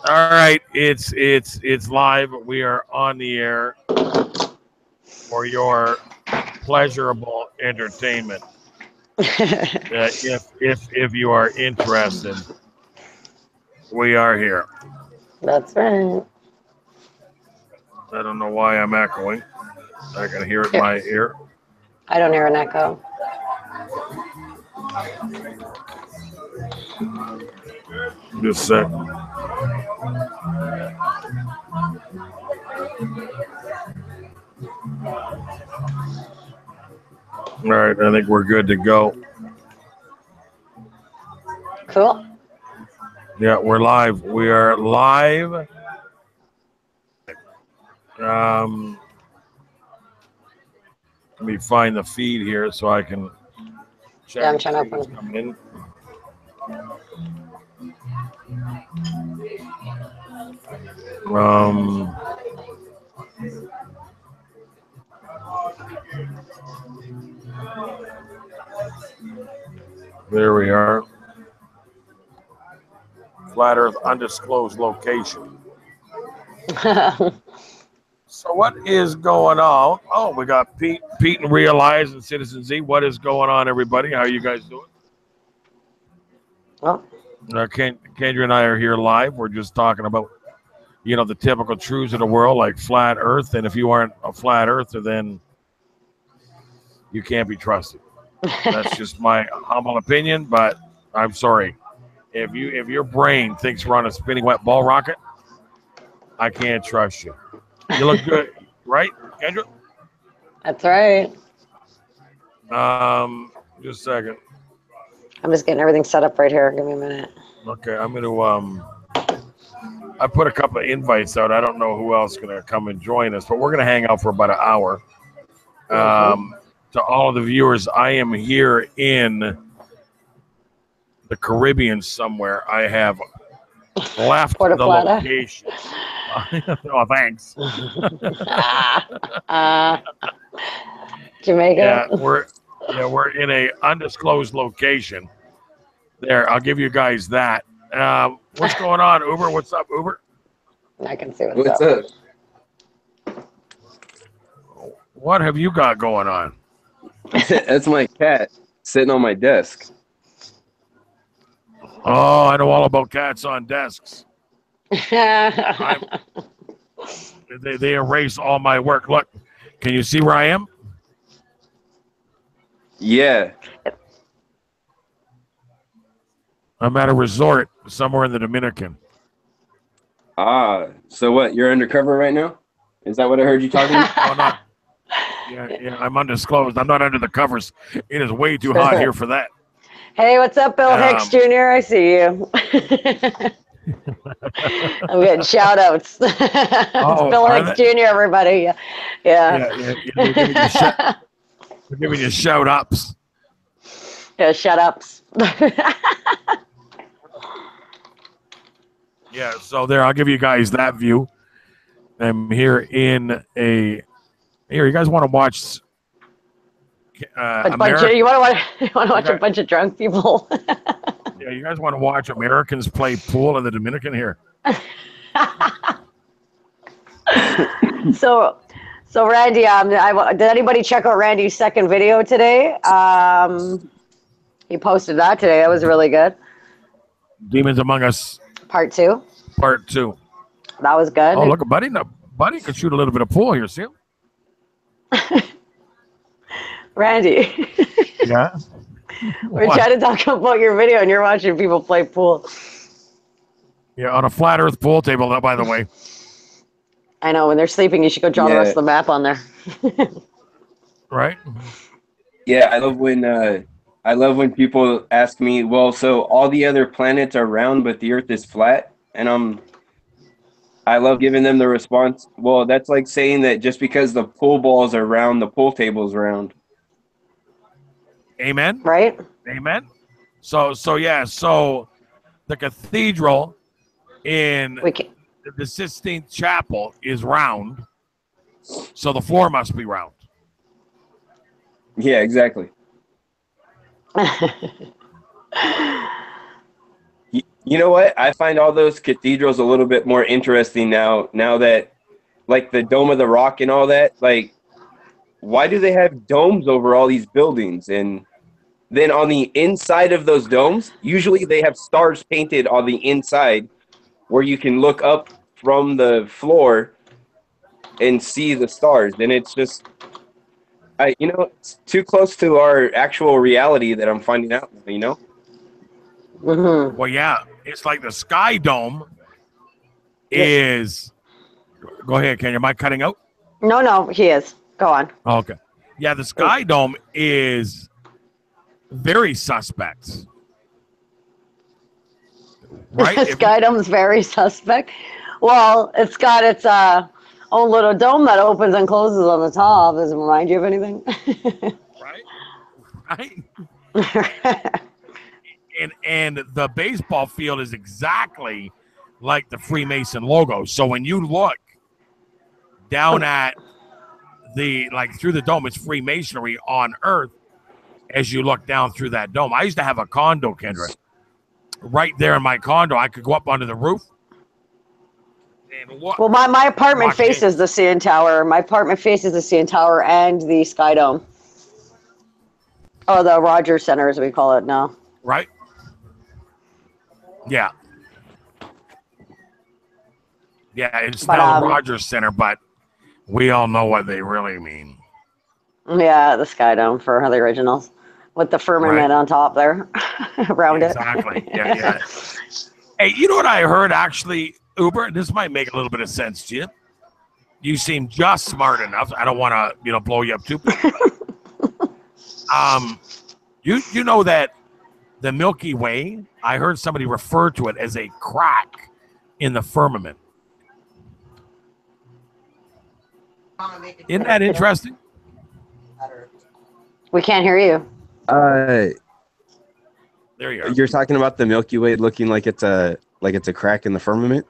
All right, it's live. We are on the air for your pleasurable entertainment. If you are interested, we are here. That's right. I don't know why I'm echoing. I can hear it in my ear. I don't hear an echo. Just a sec. All right, I think we're good to go. Cool. Yeah, we're live. We are live. Let me find the feed here so I can check. Yeah, I'm trying to open. Coming in. There we are. Flat Earth undisclosed location. So what is going on? Oh, we got Pete and Realize and Citizen Z. What is going on, everybody? How are you guys doing? Well, Kendra and I are here live. We're just talking about, the typical truths of the world, like flat Earth. And if you aren't a flat Earther, then you can't be trusted. That's just my humble opinion, but I'm sorry. If your brain thinks we're on a spinning wet ball rocket, I can't trust you. You look good, right, Kendra? that's right. Just a second. I'm just getting everything set up right here. Give me a minute. Okay, I'm gonna I put a couple of invites out. I don't know who else is gonna come and join us, but we're gonna hang out for about an hour. To all of the viewers, I am here in the Caribbean somewhere. I have left Puerto the Plata. location. Oh, thanks. Jamaica. Yeah, we're in a undisclosed location. There, I'll give you guys that. What's going on, Uber? What's up, Uber? I can see what's up. What have you got going on? That's my cat sitting on my desk. Oh, I know all about cats on desks. They erase all my work. Look, can you see where I am? Yeah. I'm at a resort somewhere in the Dominican. So what? You're undercover right now? Is that what I heard you talking about? Oh, no. Yeah, I'm undisclosed. I'm not under the covers. It is way too hot here for that. Hey, what's up, Bill Hicks Jr.? I see you. I'm getting shout outs. It's Bill Hicks Jr., everybody. Yeah. They're giving you shout ups. Yeah, shut ups. Yeah, so there, I'll give you guys that view. I'm here in a. Here, you guys want to watch? You want to watch a bunch of drunk people? Yeah, you guys want to watch Americans play pool in the Dominican here? So Randy, did anybody check out Randy's second video today? He posted that today. That was really good. Demons Among Us. Part 2. Part 2. That was good. Oh, look, Buddy could shoot a little bit of pool here. See him? Randy. Yeah. We're trying to talk about your video, and you're watching people play pool. Yeah, on a flat Earth pool table, by the way. I know. When they're sleeping, you should go draw the rest of the map on there. Right? Yeah, I love when people ask me, well, so all the other planets are round, but the Earth is flat, and I love giving them the response. Well, that's like saying that just because the pool balls are round, the pool table's round. Amen. Right. Amen. So the cathedral in the Sistine Chapel is round, so the floor must be round. Yeah, exactly. You know what? I find all those cathedrals a little bit more interesting now. Now that, like, the Dome of the Rock and all that, like, why do they have domes over all these buildings? And then on the inside of those domes, usually they have stars painted on the inside where you can look up from the floor and see the stars. And it's just, it's too close to our actual reality that I'm finding out, Mm-hmm. Well, yeah, it's like the Sky Dome is. Go ahead, Ken. Am I cutting out? No, he is. Go on. Okay. Yeah, the Sky Dome is very suspect. Right? The Sky Dome's very suspect. Well, it's got its own little dome that opens and closes on the top. Does it remind you of anything? Right? And the baseball field is exactly like the Freemason logo. So when you look down at through the dome, it's Freemasonry on Earth as you look down through that dome. I used to have a condo, Kendra. Right there in my condo, I could go up onto the roof and look. Well, my apartment faces the CN Tower. My apartment faces the CN Tower and the Sky Dome. Oh, the Rogers Center, as we call it now. Right? Yeah. Yeah, it's now the Rogers Center, but we all know what they really mean. Yeah, the Sky Dome for the originals. With the firmament on top there around exactly. It. Exactly. Yeah. Hey, you know what I heard actually, Uber? This might make a little bit of sense to you. You seem just smart enough. I don't want to, blow you up too. You know that the Milky Way, I heard somebody refer to it as a crack in the firmament. Isn't that interesting? We can't hear you. There you are. You're talking about the Milky Way looking like it's a crack in the firmament?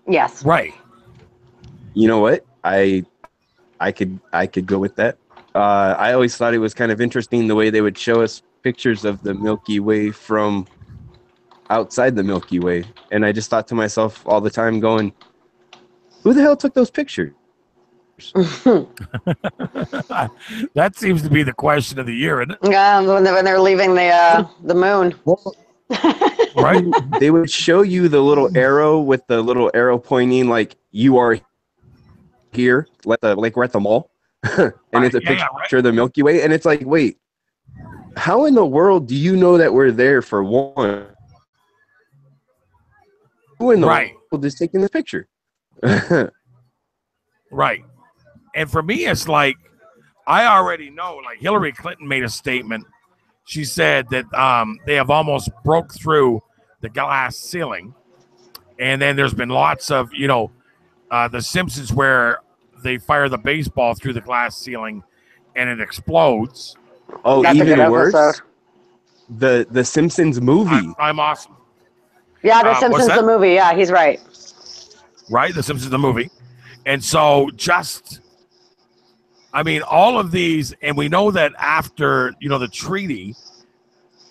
Yes. Right. You know what? I could go with that. I always thought it was kind of interesting the way they would show us pictures of the Milky Way from outside the Milky Way. And I just thought to myself all the time going, who the hell took those pictures? That seems to be the question of the year, isn't it? Yeah, when they're leaving the moon. Right? They would show you the little arrow with the little arrow pointing like you are here, like we're at the mall. And it's a picture of the Milky Way. And it's like, wait, how in the world do you know that we're there for one? Who in the world is taking this picture? Right. And for me, it's like, I already know, like Hillary Clinton made a statement. She said that they have almost broke through the glass ceiling. And then there's been lots of, The Simpsons where they fire the baseball through the glass ceiling and it explodes. Oh, that's even worse. The Simpsons movie. I'm awesome. Yeah, The Simpsons the movie. Yeah, he's right. Right, The Simpsons the movie. And so all of these, and we know that after, the treaty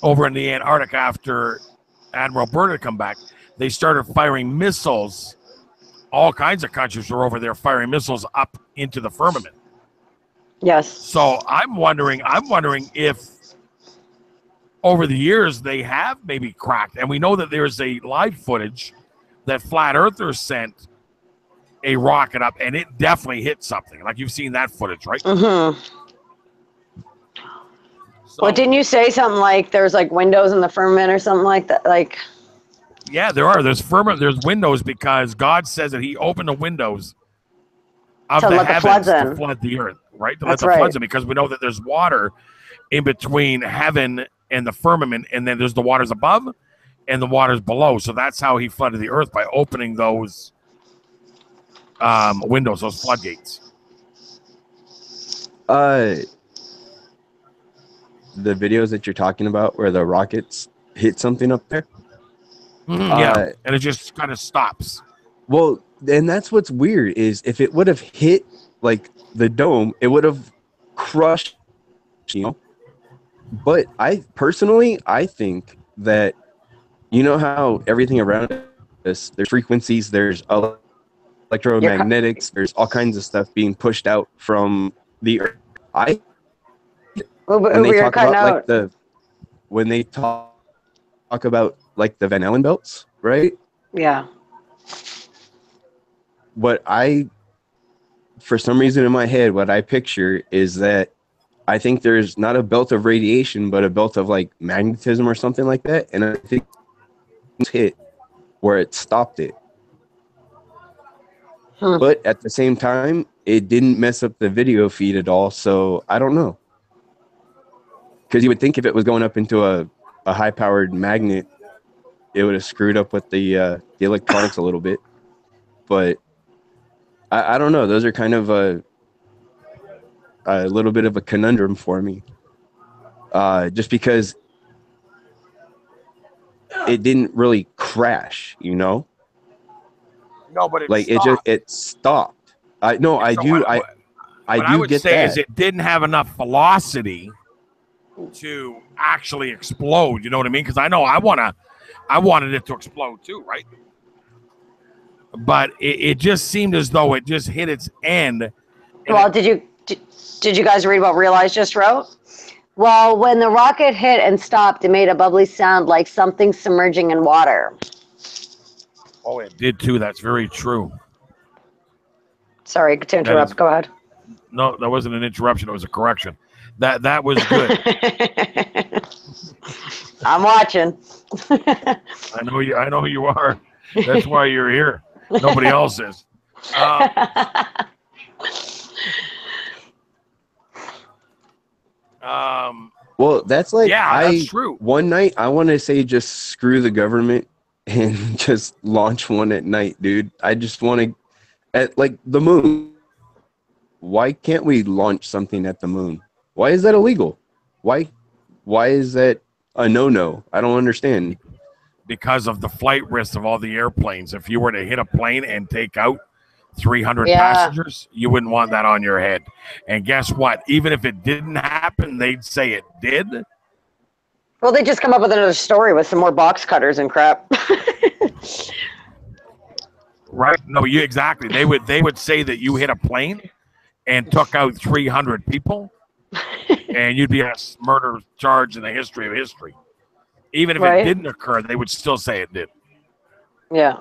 over in the Antarctic, after Admiral Byrd had come back, they started firing missiles. All kinds of countries were over there firing missiles up into the firmament. Yes. So I'm wondering if over the years they have maybe cracked. And we know that there's a live footage that Flat Earthers sent a rocket up, and it definitely hit something. Like you've seen that footage, right? Mm-hmm. So, well, didn't you say something like there's like windows in the firmament or something like that? Like, yeah, there are. There's windows because God says that He opened the windows of the heavens to flood the earth, right? To let the floods in, because we know that there's water in between heaven and the firmament, and then there's the waters above and the waters below. So that's how He flooded the earth, by opening those windows, those floodgates. The videos that you're talking about where the rockets hit something up there. Yeah, and it just kind of stops. Well, and that's what's weird is if it would have hit like the dome, it would have crushed, But I think that you know how everything around us, there's frequencies, there's electromagnetics, there's all kinds of stuff being pushed out from the Earth. When they You're talk cutting about out. when they talk about like the Van Allen belts, right? Yeah. For some reason in my head, what I picture is that I think there's not a belt of radiation, but a belt of like magnetism or something like that. And I think it's hit where it stopped it. But at the same time, it didn't mess up the video feed at all. So I don't know. Because you would think if it was going up into a high powered magnet, it would have screwed up with the electronics a little bit. But I don't know. Those are kind of a little bit of a conundrum for me. Just because it didn't really crash, you know? No, but it stopped. I do would get say that. is it didn't have enough velocity to actually explode. You know what I mean? Because I know I wanted it to explode too, right? But it just seemed as though it just hit its end. Well, did you guys read what Realize just wrote? Well, when the rocket hit and stopped, it made a bubbly sound like something submerging in water. Oh, it did too. That's very true. Sorry to interrupt. Go ahead. No, that wasn't an interruption. It was a correction. That was good. I'm watching. I know you are. That's why you're here. Nobody else is. Well, that's like that's true. One night I want to say just screw the government and just launch one at night, dude. I just want to at like the moon. Why can't we launch something at the moon? Why is that illegal? Why is that a no-no? I don't understand. Because of the flight risks of all the airplanes. If you were to hit a plane and take out 300 passengers, you wouldn't want that on your head. And guess what? Even if it didn't happen, they'd say it did. Well, they just come up with another story with some more box cutters and crap. Right? No, exactly. They would say that you hit a plane and took out 300 people, and you'd be a murder charge in the history of history. Even if it didn't occur, they would still say it did. Yeah.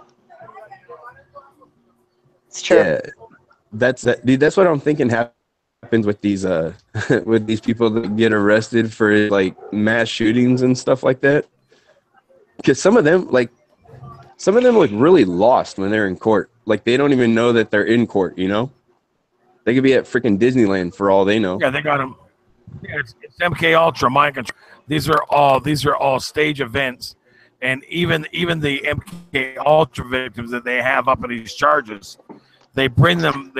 It's true. Yeah. Dude, that's what I'm thinking happens with these with these people that get arrested for like mass shootings and stuff like that. Because some of them look really lost when they're in court. Like they don't even know that they're in court, you know? They could be at freaking Disneyland for all they know. Yeah, they got them. Yeah, it's MK Ultra, mind control. These are all stage events, and even the MK Ultra victims that they have up in these charges, they bring them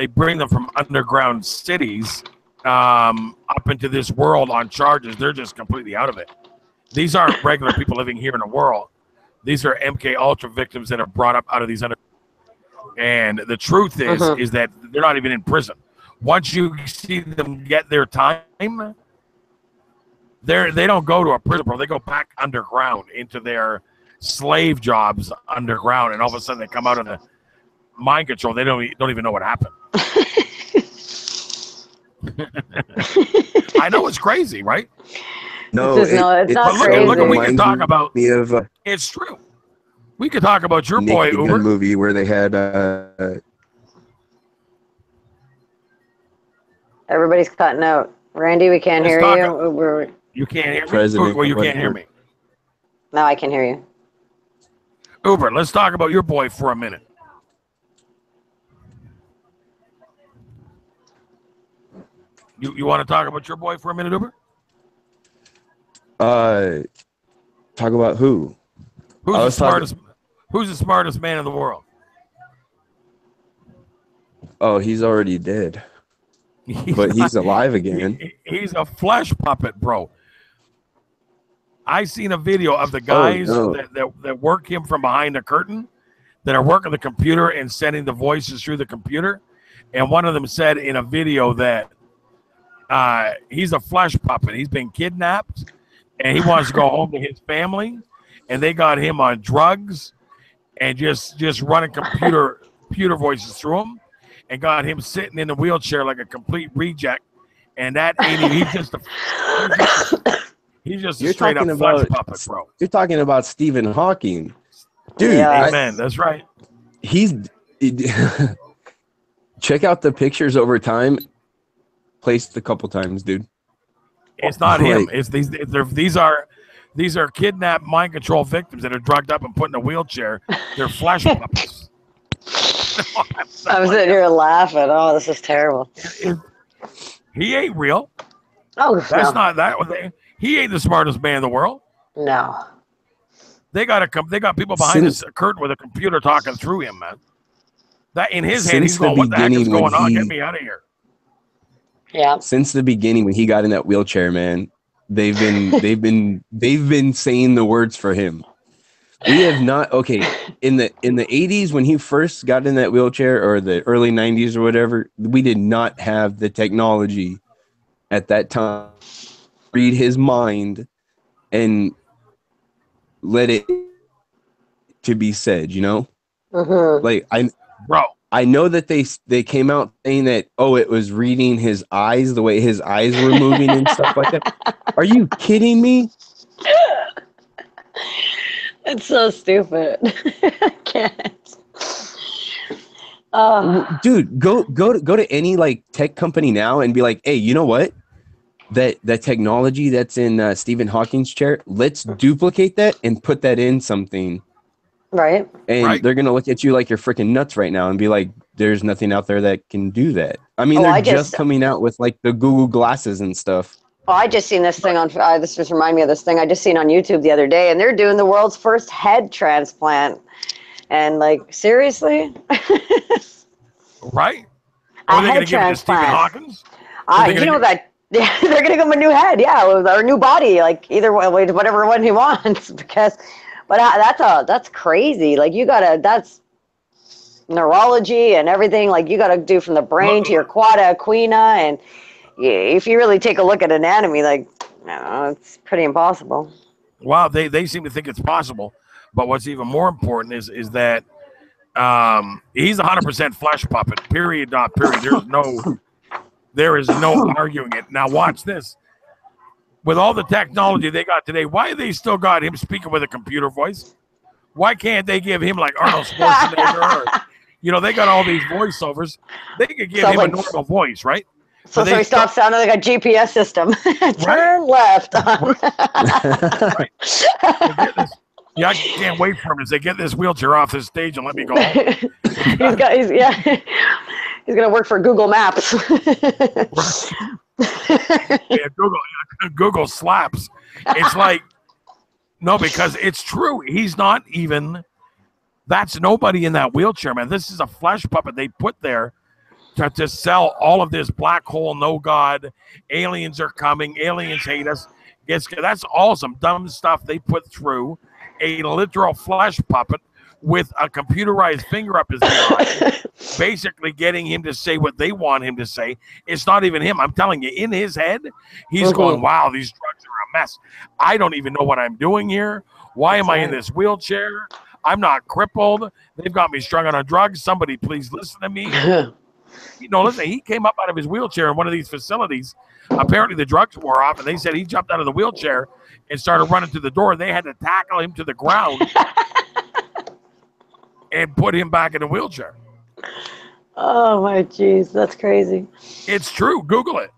from underground cities up into this world on charges. They're just completely out of it. These aren't regular people living here in the world. These are MK Ultra victims that are brought up out of these And the truth is that they're not even in prison. Once you see them get their time, they don't go to a prison, bro. They go back underground into their slave jobs underground, and all of a sudden they come out of the mind control. They don't even know what happened. I know it's crazy, right? No, it's not crazy. Look, we can talk about. It's true. We could talk about your boy Uber movie where they had. Everybody's cutting out. Randy, we can't hear you. You can't hear me? Well, you can't hear me. Now I can hear you. Uber, let's talk about your boy for a minute. You want to talk about your boy for a minute, Uber? Talk about who? Who's the smartest man in the world? Oh, he's already dead. But he's alive again. He's a flesh puppet, bro. I seen a video of the guys that work him from behind the curtain, that are working the computer and sending the voices through the computer. And one of them said in a video that he's a flesh puppet. He's been kidnapped, and he wants to go home to his family. and they got him on drugs and just running computer voices through him, and got him sitting in the wheelchair like a complete reject. And that ain't even, he's just a straight up flesh puppet, bro. You're talking about Stephen Hawking, dude. Yeah. Amen. That's right. Check out the pictures over time. Placed a couple times, dude. It's not him. It's these are kidnapped mind control victims that are drugged up and put in a wheelchair. They're flesh puppets. I'm sitting here laughing. Oh, this is terrible. He ain't real. Oh, that's not that. He ain't the smartest man in the world. No. They got people behind this curtain with a computer talking through him, man. That in his hand, he's going, "What the heck is going on? Get me out of here." Yeah. Since the beginning, when he got in that wheelchair, man, they've been saying the words for him. We have not in the 80s when he first got in that wheelchair, or the early 90s or whatever, we did not have the technology at that time read his mind and let it to be said, you know? Like I know that they came out saying that, it was reading his eyes, the way his eyes were moving and stuff like that. Are you kidding me? It's so stupid. I can't. Dude, go to any like tech company now and be like, hey, you know what? That technology that's in Stephen Hawking's chair, let's duplicate that and put that in something. Right. And they're going to look at you like you're freaking nuts right now and be like, there's nothing out there that can do that. I mean, they're just coming out with like the Google glasses and stuff. Oh, I just seen this thing on, this just reminded me of this thing I just seen on YouTube the other day, and they're doing the world's first head transplant. And like, seriously? Right? Are they going to give it to Stephen Hawkins? You know that they're going to give him a new head, or a new body, like either way, whatever one he wants. But that's crazy. Like that's neurology and everything. Like you got to do from the brain to your quada equina, and if you really take a look at anatomy, like, it's pretty impossible. Wow, they seem to think it's possible. But what's even more important is that he's 100% flesh puppet. Period. Not period. There is no arguing it. Now watch this. With all the technology they got today, why they still got him speaking with a computer voice? Why can't they give him like Arnold Schwarzenegger? They got all these voiceovers. They could give him a normal voice, right? So he stops sounding like a GPS system. Turn left. Right. I can't wait for him as they get this wheelchair off this stage and let me go home. He's gonna work for Google Maps. Google slaps. It's like, no, because it's true. He's not even. That's nobody in that wheelchair, man. This is a flesh puppet they put there to sell all of this black hole, no God, aliens are coming, aliens hate us. That's all some dumb stuff they put through a literal flesh puppet with a computerized finger up his behind, basically getting him to say what they want him to say. It's not even him. I'm telling you, in his head, he's going, wow, these drugs are a mess. I don't even know what I'm doing here. Why am I in this wheelchair? I'm not crippled. They've got me strung on drugs. Somebody please listen to me. Listen, he came up out of his wheelchair in one of these facilities. Apparently the drugs wore off, and they said he jumped out of the wheelchair and started running to the door. They had to tackle him to the ground and put him back in the wheelchair. Oh, my jeez. That's crazy. It's true. Google it.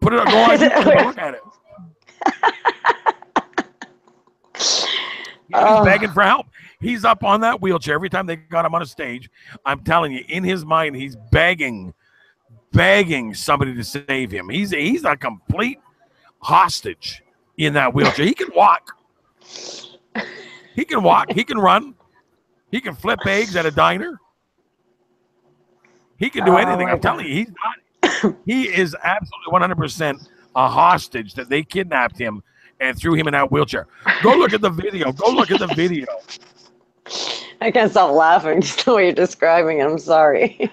Put it on. Go on YouTube and look at it. He's begging for help. He's up on that wheelchair every time they got him on a stage. I'm telling you, in his mind, he's begging somebody to save him. He's a complete hostage in that wheelchair. He can walk. He can walk. He can run. He can flip eggs at a diner. He can do anything. I'm telling you, he's not. He is absolutely 100% a hostage that they kidnapped him and threw him in that wheelchair. Go look at the video. I can't stop laughing just the way you're describing it. I'm sorry.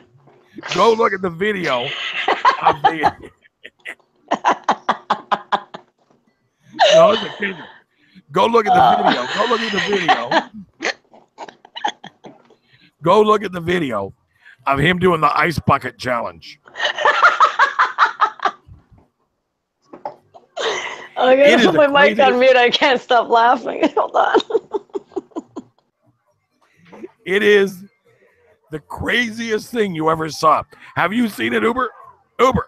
Go look at the video of the. Go look at the video. Go look at the video. Go look at the video of him doing the ice bucket challenge. I'm going to put my mic on mute. I can't stop laughing. Hold on. It is the craziest thing you ever saw. Have you seen it, Uber? Uber.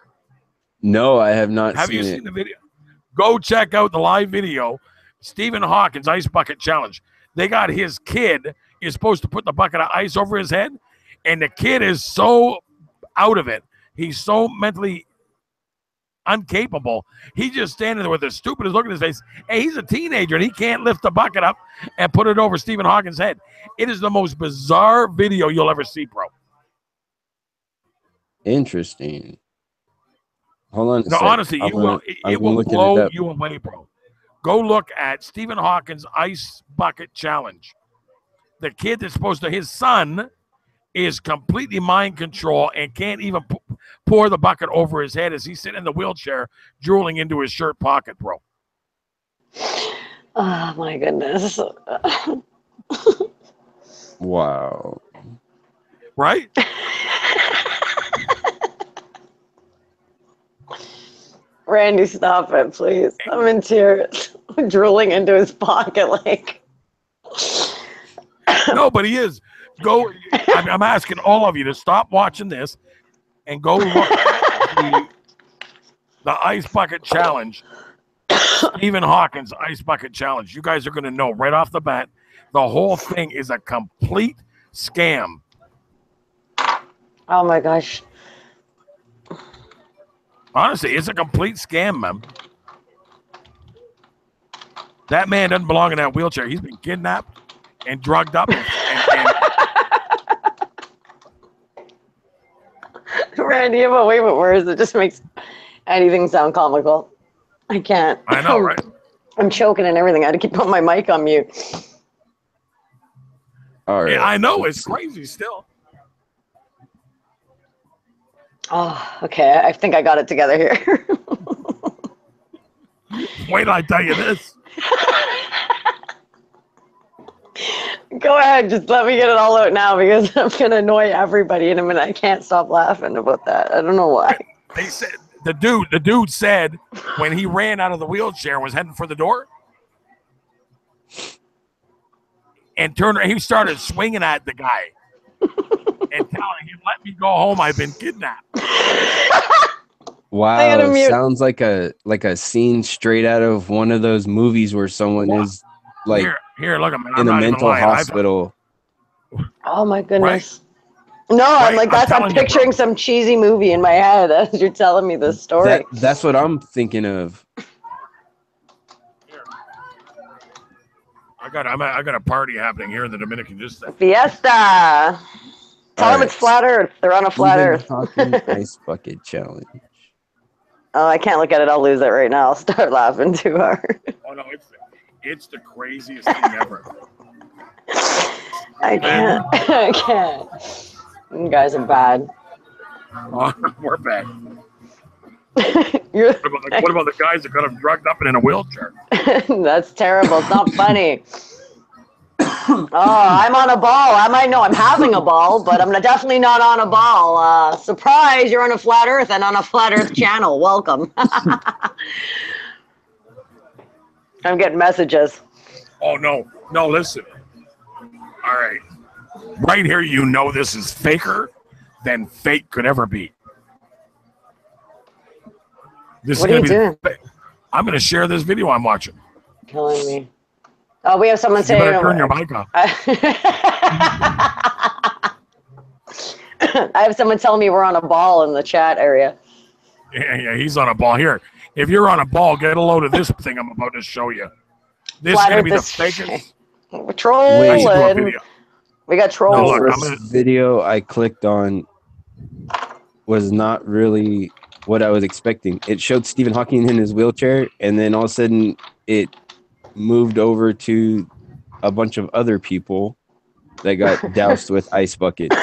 No, I have not Have seen you it. seen the video? Go check out the live video. Stephen Hawkins Ice Bucket Challenge. They got his kid is supposed to put the bucket of ice over his head, and the kid is so out of it. He's so mentally incapable. He's just standing there with the stupidest look in his face. Hey, he's a teenager, and he can't lift the bucket up and put it over Stephen Hawkins' head. It is the most bizarre video you'll ever see, bro. Interesting. Hold on. No, honestly, it will blow you away, bro. Go look at Stephen Hawkins' Ice Bucket Challenge. The kid that's supposed to, his son is completely mind control and can't even pour the bucket over his head as he's sitting in the wheelchair, drooling into his shirt pocket, bro. Oh, my goodness. Wow. Right? Randy, stop it, please. I'm in tears. I'm drooling into his pocket like. No, but he is. Go. I'm asking all of you to stop watching this and go look at the Ice Bucket Challenge. Stephen Hawkins Ice Bucket Challenge. You guys are going to know right off the bat, the whole thing is a complete scam. Oh my gosh. Honestly, it's a complete scam, man. That man doesn't belong in that wheelchair. He's been kidnapped and drugged up. Randy, you have a way with words that just makes anything sound comical. I can't. I know, right? I'm choking and everything. I had to keep putting my mic on mute. All right. Yeah, I know. It's crazy still. Oh, okay. I think I got it together here. Wait till I tell you this. Go ahead. Just let me get it all out now because I'm going to annoy everybody in a minute. I can't stop laughing about that. I don't know why. They said the dude said when he ran out of the wheelchair and was heading for the door and he started swinging at the guy and telling him, "Let me go home. I've been kidnapped." Wow, sounds like a scene straight out of one of those movies where someone is like here, look at me. in a mental hospital. Oh my goodness. Right. No, I'm like I'm picturing some cheesy movie in my head as you're telling me this story. That's what I'm thinking of. I got a party happening here in the Dominican. Just Fiesta. Tell them it's flat Earth. They're on a flat Earth. Ice Bucket Challenge. Oh, I can't look at it. I'll lose it right now. I'll start laughing too hard. Oh no, it's the craziest thing ever. I can't. I can't. You guys are bad. Oh, we're bad. What about the guys that got him drugged up and in a wheelchair? That's terrible. It's not funny. Oh, I'm on a ball. I'm having a ball, but I'm definitely not on a ball. Surprise, you're on a flat Earth and on a flat Earth channel. Welcome. I'm getting messages. Oh, no, listen. All right. Right here, you know this is faker than fake could ever be. What are you doing? I'm going to share this video I'm watching. Killing me. Oh, we have someone saying. You better turn your mic off. I have someone telling me we're on a ball in the chat area. Yeah, he's on a ball. Here, if you're on a ball, get a load of this thing I'm about to show you. This is going to be the fakest. We're trolling. We got trolls. No, look, this video I clicked on was not really what I was expecting. It showed Stephen Hawking in his wheelchair, and then all of a sudden it moved over to a bunch of other people that got doused with ice buckets.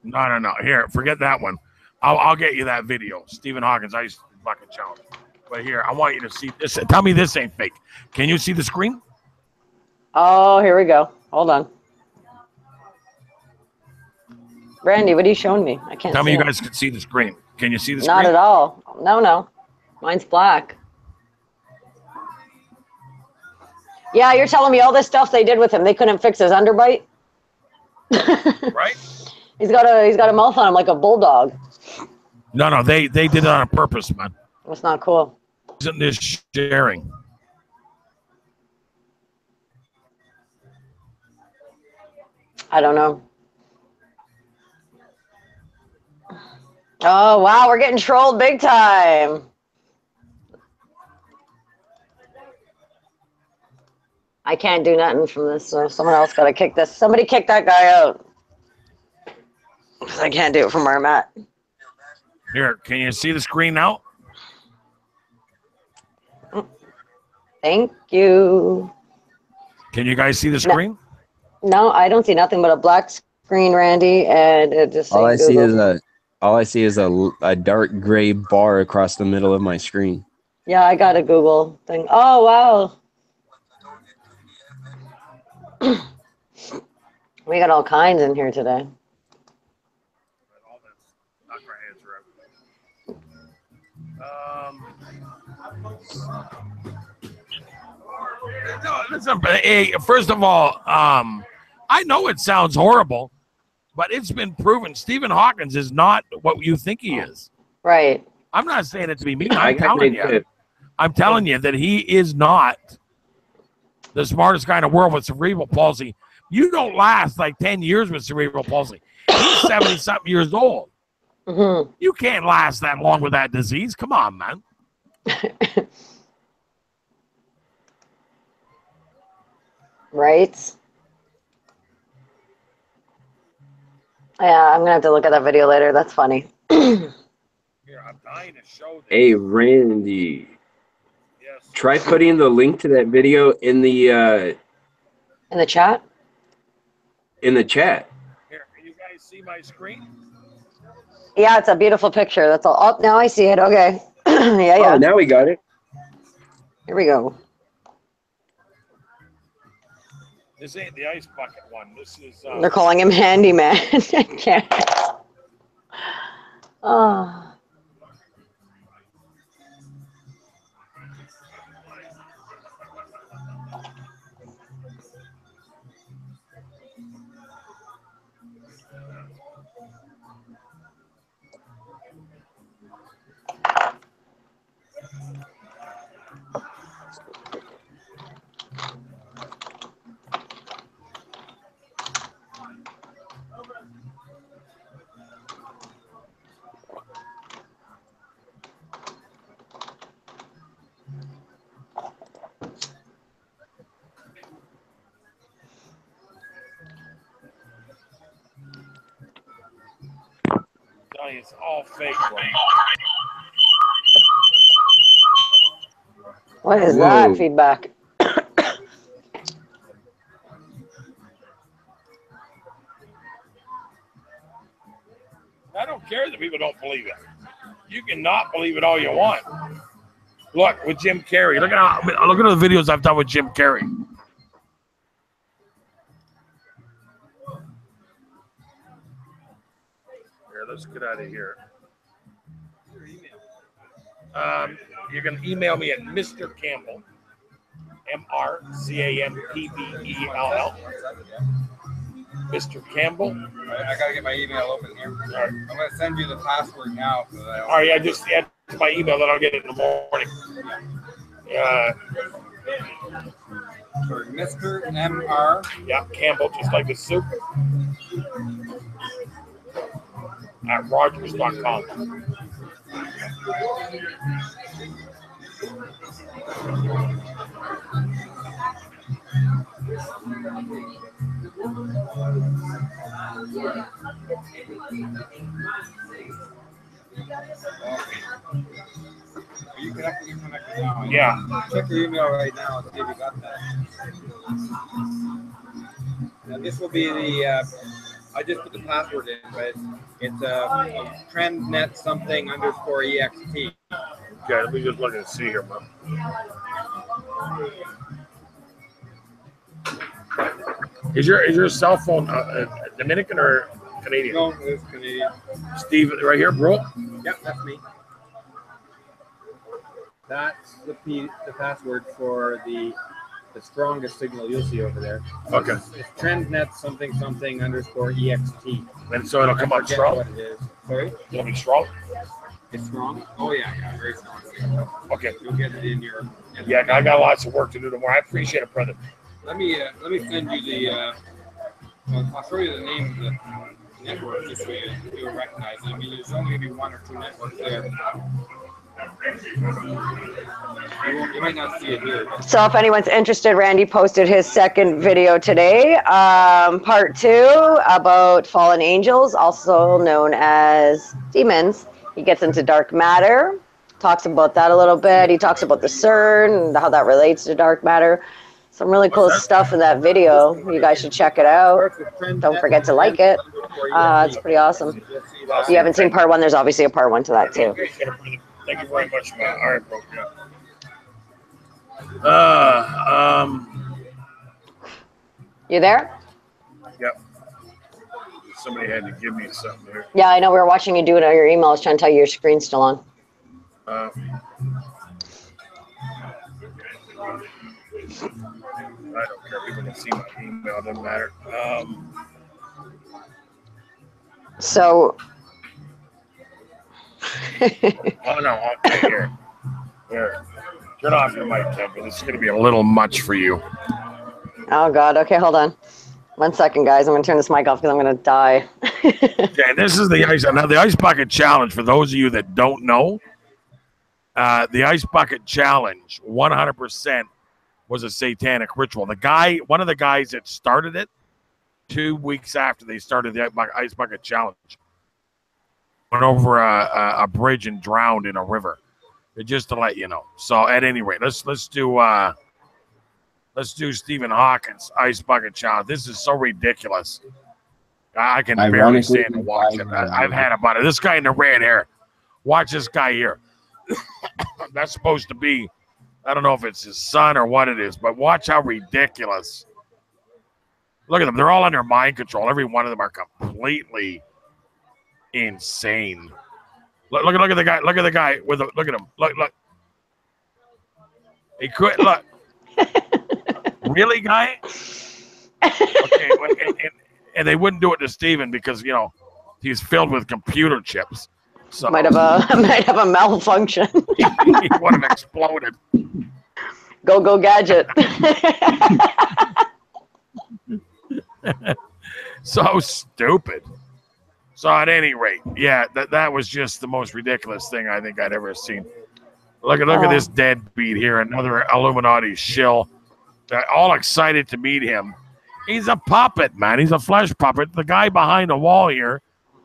No. Here, forget that one. I'll get you that video. Stephen Hawkins Ice Bucket Challenge. But here, I want you to see this. Tell me this ain't fake. Can you see the screen? Oh, here we go. Hold on. Randy, what are you showing me? I can't Tell me see you it. guys can see the screen. Can you see the screen? Not at all. No. Mine's black. Yeah, you're telling me all this stuff they did with him. They couldn't fix his underbite. Right? He's got a mouth on him like a bulldog. No, they did it on purpose, man. That's not cool. Isn't this sharing? I don't know. Oh, wow, we're getting trolled big time. I can't do nothing from this, so someone else got to kick this. Somebody kick that guy out. Because I can't do it from where I'm at. Here, can you see the screen now? Thank you. Can you guys see the screen? No, I don't see nothing but a black screen, Randy, and it just All I see Google. is a dark gray bar across the middle of my screen. Yeah, I got a Google thing. Oh, wow. We got all kinds in here today. No, listen, hey, first of all, I know it sounds horrible, but it's been proven Stephen Hawkins is not what you think he is. Right. I'm not saying it to be mean. I'm telling you that he is not the smartest guy in the world with cerebral palsy. You don't last like 10 years with cerebral palsy. He's 70-something years old. Mm-hmm. You can't last that long with that disease. Come on, man. Right? Yeah, I'm going to have to look at that video later. That's funny. Here, I'm dying to show this. Hey, Randy. Yes. Try putting the link to that video in the chat? in the chat. Here, can you guys see my screen? Yeah, it's a beautiful picture. That's all. Oh, now I see it. Okay. yeah. Oh, now we got it. Here we go. This ain't the ice bucket one. This is. They're calling him handyman. I can't. Oh. It's all fake. What is that feedback? I don't care that people don't believe it. You can not believe it all you want. Look, with Jim Carrey. Look at the videos I've done with Jim Carrey. Here, let's get out of here. You can email me at Mr. Campbell, MrCampbell, Mr. Campbell. I gotta get my email open here. All right. I'm gonna send you the password now. So that All right, I just add to my email that I'll get it in the morning. for Mr. MR. Yeah, Campbell, just like the soup. At Rogers.com. Are you connected? You're connected now. Yeah. Check your email right now and see if you got that. Now this will be the. I just put the password in, but it's a trendnet something _ext. Okay, let me just look and see here, man. Is your cell phone Dominican or Canadian? No, it's Canadian. Steve, right here, bro. Yep, that's me. That's the password for the strongest signal you'll see over there. Okay. It's trendnet something something underscore ext. And so it'll come I up forget strong. what it is. Sorry? It'll be strong. It's strong. Oh yeah, very strong. Okay. You'll get it in your. Yeah, I got lots of work to do tomorrow. I appreciate it, brother. Let me send you the. I'll show you the name of the network just so you'll recognize it. I mean, there's only maybe one or two networks there. You might not see it here. But. So if anyone's interested, Randy posted his second video today, part 2 about fallen angels, also known as demons. He gets into dark matter, talks about that a little bit. He talks about the CERN and how that relates to dark matter. Some really cool stuff in that video. You guys should check it out. Don't forget to like it. It's pretty awesome. If you haven't seen part 1, there's obviously a part 1 to that too. Thank you very much. All right, bro. You there? Yep. Somebody had to give me something here. Yeah, I know. We were watching you do it on your email. I was trying to tell you your screen's still on. I don't care. People can see my email. It doesn't matter. So. Oh no! Okay, here. Turn off your mic, Kevin. This is going to be a little much for you. Oh God. Okay, hold on. 1 second, guys. I'm going to turn this mic off because I'm going to die. Okay, this is the ice. Now, the ice bucket challenge. For those of you that don't know, the ice bucket challenge, 100% was a satanic ritual. One of the guys that started it, 2 weeks after they started the ice bucket challenge, went over a bridge and drowned in a river. Just to let you know. So at any rate, let's do Stephen Hawking's ice bucket challenge. This is so ridiculous. I can barely stand to watch it. I've had about it. This guy in the red hair. Watch this guy here. That's supposed to be, I don't know if it's his son or what it is, but watch how ridiculous. Look at them. They're all under mind control. Every one of them are completely insane. Look at the guy. Look at the guy with the, look at him. Look. He quit. Look. Really, guy? Okay, and they wouldn't do it to Steven because he's filled with computer chips. So might have a malfunction. he would have exploded. Go gadget. So stupid. So at any rate, yeah, that was just the most ridiculous thing I think I'd ever seen. Look at this deadbeat here, another Illuminati shill. They're all excited to meet him. He's a puppet, man. He's a flesh puppet. The guy behind the wall here,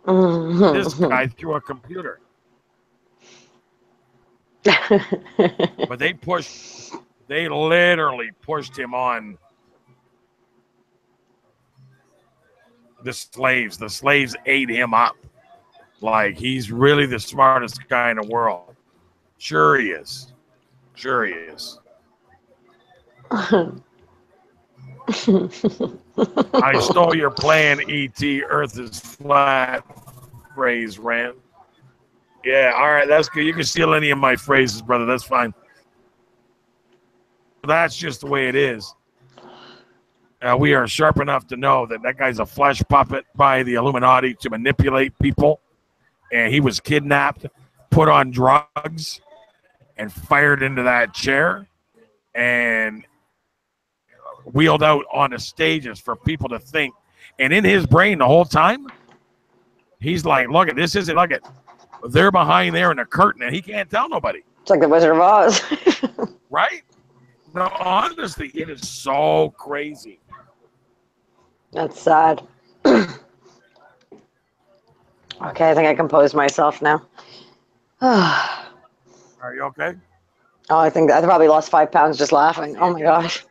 this guy through a computer. But they literally pushed him on the slaves. The slaves ate him up. Like he's really the smartest guy in the world. Sure he is. I stole your plan, E.T. Earth is flat phrase, Rand. Yeah, all right, that's good. You can steal any of my phrases, brother. That's fine. That's just the way it is. We are sharp enough to know that guy's a flesh puppet by the Illuminati to manipulate people. And he was kidnapped, put on drugs, and fired into that chair and wheeled out on the stages for people to think. And in his brain the whole time, he's like, look at this isn't like it. They're behind there in the curtain and he can't tell nobody. It's like the Wizard of Oz. Right? No, honestly, it is so crazy. That's sad. Okay, I think I composed myself now. Are you okay? Oh, I think I probably lost 5 pounds just laughing. Oh my gosh.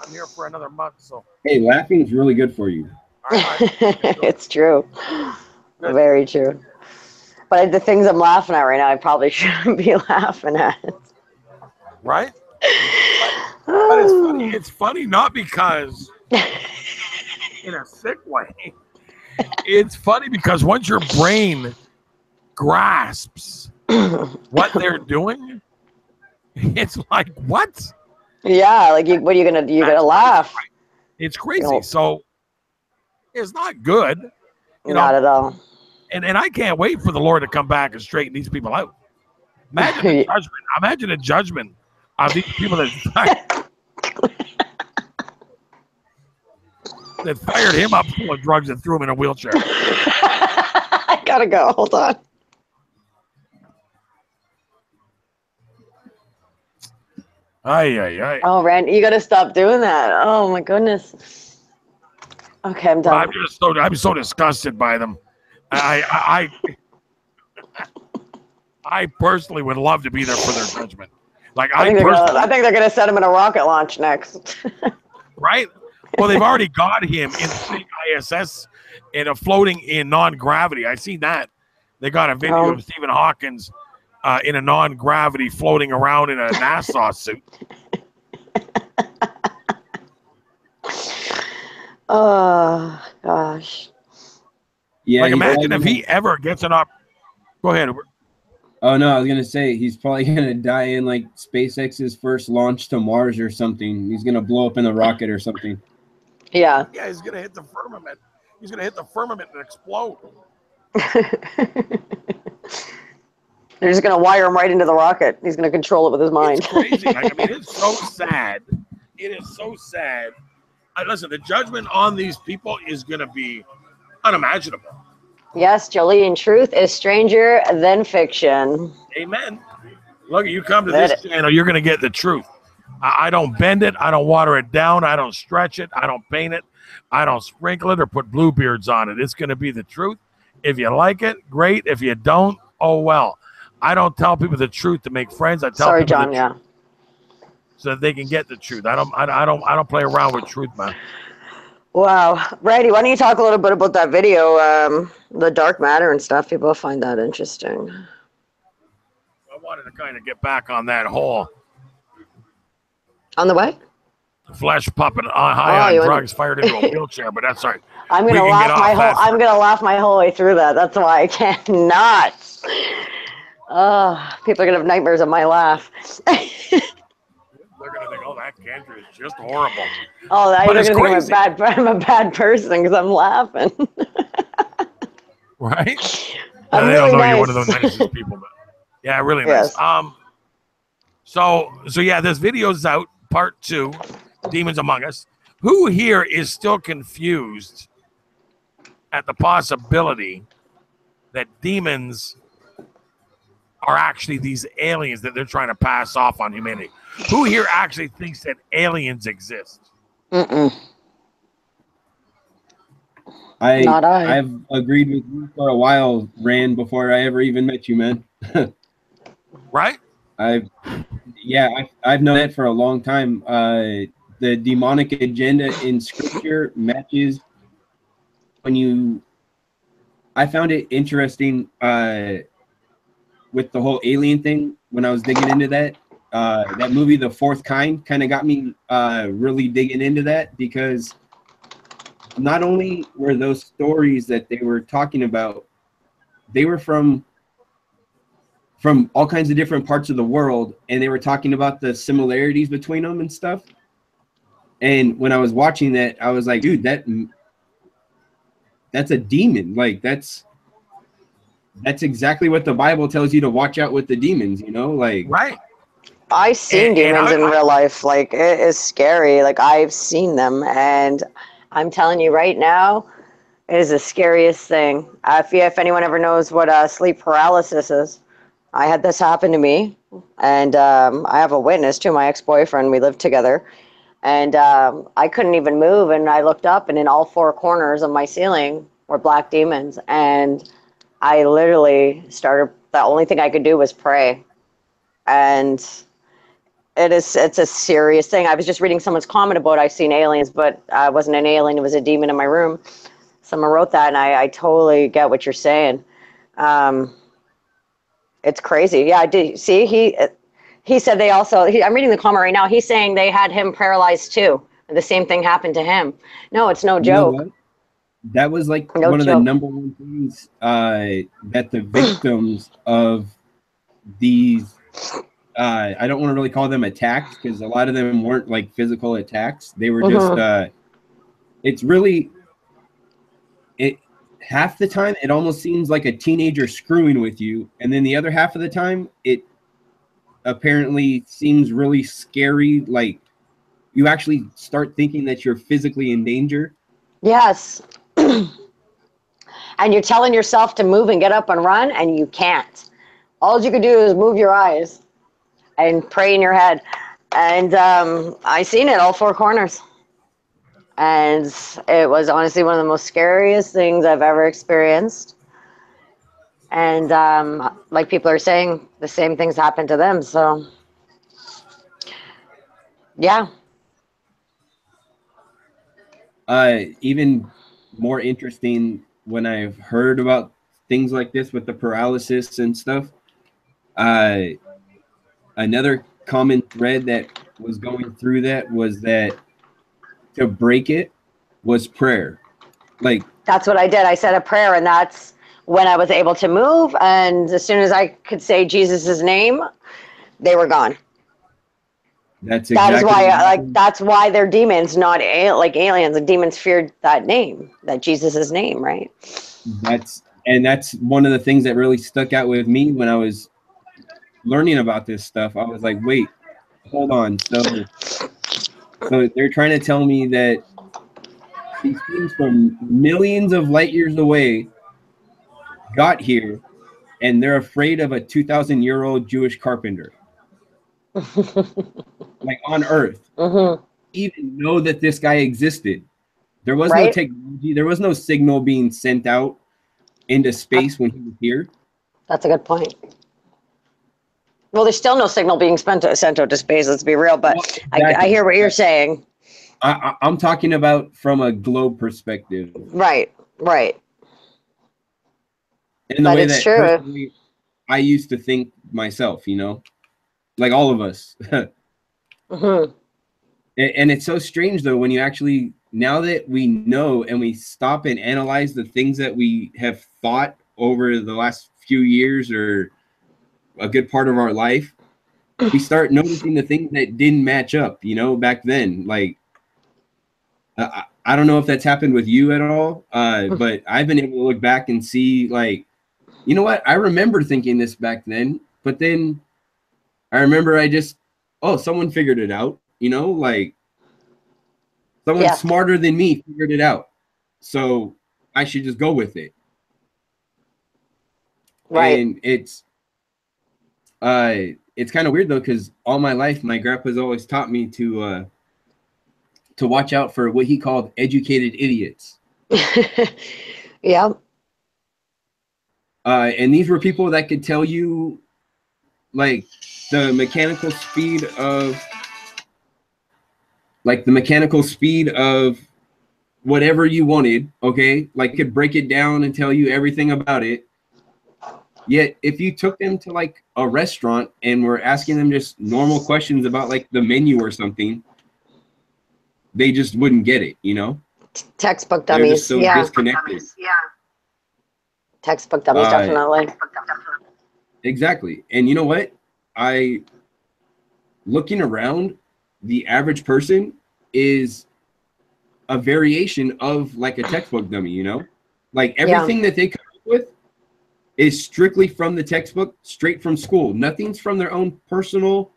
I'm here for another month, so. Hey, laughing is really good for you. All right. It's true. Very true. But the things I'm laughing at right now, I probably shouldn't be laughing at. Right? But it's funny. It's funny not because in a sick way. It's funny because once your brain grasps what they're doing, it's like, what? Yeah, like what are you gonna do? You're gonna laugh. It's crazy. You know, So it's not good. You not know, at all. and I can't wait for the Lord to come back and straighten these people out. Imagine the judgment. Imagine the judgment of these people that fired him up full of drugs and threw him in a wheelchair. I gotta go. Hold on. Ay. Oh, Randy, you gotta stop doing that. Oh my goodness. Okay, I'm done. I'm so disgusted by them. I personally would love to be there for their judgment. Like I think they're gonna send him in a rocket launch next. Right? Well, they've already got him in the ISS and floating in non-gravity. I seen that. They got a video of Stephen Hawkins in a non-gravity floating around in a NASA suit. Oh gosh. Yeah. Like imagine if he ever gets an up. Go ahead. Oh no, I was gonna say he's probably gonna die in like SpaceX's first launch to Mars or something. He's gonna blow up in a rocket or something. Yeah. Yeah, he's gonna hit the firmament. He's gonna hit the firmament and explode. They're just gonna wire him right into the rocket. He's gonna control it with his mind. It's crazy. Like, I mean, it's so sad. It is so sad. Listen, the judgment on these people is gonna be unimaginable. Yes, Jolene, truth is stranger than fiction. Amen. Look, you come to this channel, you're gonna get the truth. I don't bend it. I don't water it down. I don't stretch it. I don't paint it. I don't sprinkle it or put Bluebeards on it. It's going to be the truth. If you like it, great. If you don't, oh well. I don't tell people the truth to make friends. I tell people John, the truth so that they can get the truth. I don't play around with truth, man. Wow, Randy, why don't you talk a little bit about that video, the dark matter and stuff? People find that interesting. I wanted to kind of get back on that whole. On the way? Flesh puppet high on drugs fired into a wheelchair, but that's all right. I'm gonna laugh my whole way through that. That's why I cannot. People are gonna have nightmares of my laugh. They're gonna think, "Oh, that Kendra is just horrible." Oh, they're gonna think I'm a bad person because I'm laughing. Right? I'm they really don't know nice. you're one of those nicest people, but yeah, really nice. Yes. So yeah, this video's out, part 2, Demons Among Us. Who here is still confused at the possibility that demons are actually these aliens that they're trying to pass off on humanity? Who here actually thinks that aliens exist? I've agreed with you for a while, Rand, before I ever even met you, man. Right? I've known that for a long time. The demonic agenda in scripture matches I found it interesting with the whole alien thing when I was digging into that. That movie, The Fourth Kind, kind of got me really digging into that, because not only were those stories that they were talking about, they were from all kinds of different parts of the world, and they were talking about the similarities between them and stuff. And when I was watching that, I was like, dude, that's a demon. Like that's exactly what the Bible tells you to watch out with the demons, like. Right. I've seen demons in real life. Like, it is scary. Like, I've seen them, and I'm telling you right now, it is the scariest thing. If anyone ever knows what sleep paralysis is, I had this happen to me, and I have a witness to my ex-boyfriend. We lived together, and I couldn't even move, and I looked up, and in all 4 corners of my ceiling were black demons, and I literally the only thing I could do was pray, and it's a serious thing. I was just reading someone's comment about I've seen aliens, but I wasn't an alien. It was a demon in my room. Someone wrote that, and I totally get what you're saying. It's crazy. Yeah, I did see he said they also. I'm reading the comment right now. He's saying they had him paralyzed too. The same thing happened to him. No, it's no You know joke. what? That was like No one of the joke. number one things that the victims of these I don't want to really call them attacks because a lot of them weren't like physical attacks. They were just it's really it half the time it almost seems like a teenager screwing with you, and then the other half of the time it apparently seems really scary, like you actually start thinking that you're physically in danger. Yes. And you're telling yourself to move and get up and run, and you can't. All you can do is move your eyes and pray in your head. And I seen it all four corners. And it was honestly one of the most scariest things I've ever experienced. And like people are saying, the same things happen to them. So, yeah. Even more interesting when I've heard about things like this with the paralysis and stuff. Another common thread that was going through that was that to break it was prayer. Like That's what I did. I said a prayer, and that's when I was able to move. And as soon as I could say Jesus' name, they were gone. that's That is exactly why, that's why they're demons, not like aliens. The demons feared that name, that Jesus' name, right? that's one of the things that really stuck out with me when I was learning about this stuff. I was like, wait, hold on. So they're trying to tell me that these things from millions of light years away got here, and they're afraid of a 2,000-year-old Jewish carpenter, like on Earth. Mm-hmm. Even know that this guy existed. There was no Right? technology. There was no signal being sent out into space when he was here. That's a good point. Well, there's still no signal being sent out to space, let's be real, but Well, exactly. I hear what you're saying. I'm talking about from a globe perspective. Right, right. In the But way it's that true. personally I used to think myself, like all of us. Mm-hmm. And it's so strange, though, when you actually, now that we know and we stop and analyze the things that we have thought over the last few years or a good part of our life, we start noticing the things that didn't match up, back then. Like, I don't know if that's happened with you at all, but I've been able to look back and see, like, you know what? I remember thinking this back then, but then I remember someone figured it out, like someone Yeah. smarter than me figured it out. So I should just go with it. Right. And it's kind of weird though, because all my life my grandpa's always taught me to watch out for what he called educated idiots. Yeah. And these were people that could tell you like the mechanical speed of whatever you wanted, okay? Like could break it down and tell you everything about it. Yet if you took them to like a restaurant and were asking them just normal questions about like the menu or something, they just wouldn't get it, Textbook They're dummies. just so Yeah. disconnected. Textbook dummies, definitely. Exactly. And you know what? Looking around, the average person is a variation of like a textbook dummy, Like everything that they come up with is strictly from the textbook, straight from school. Nothing's from their own personal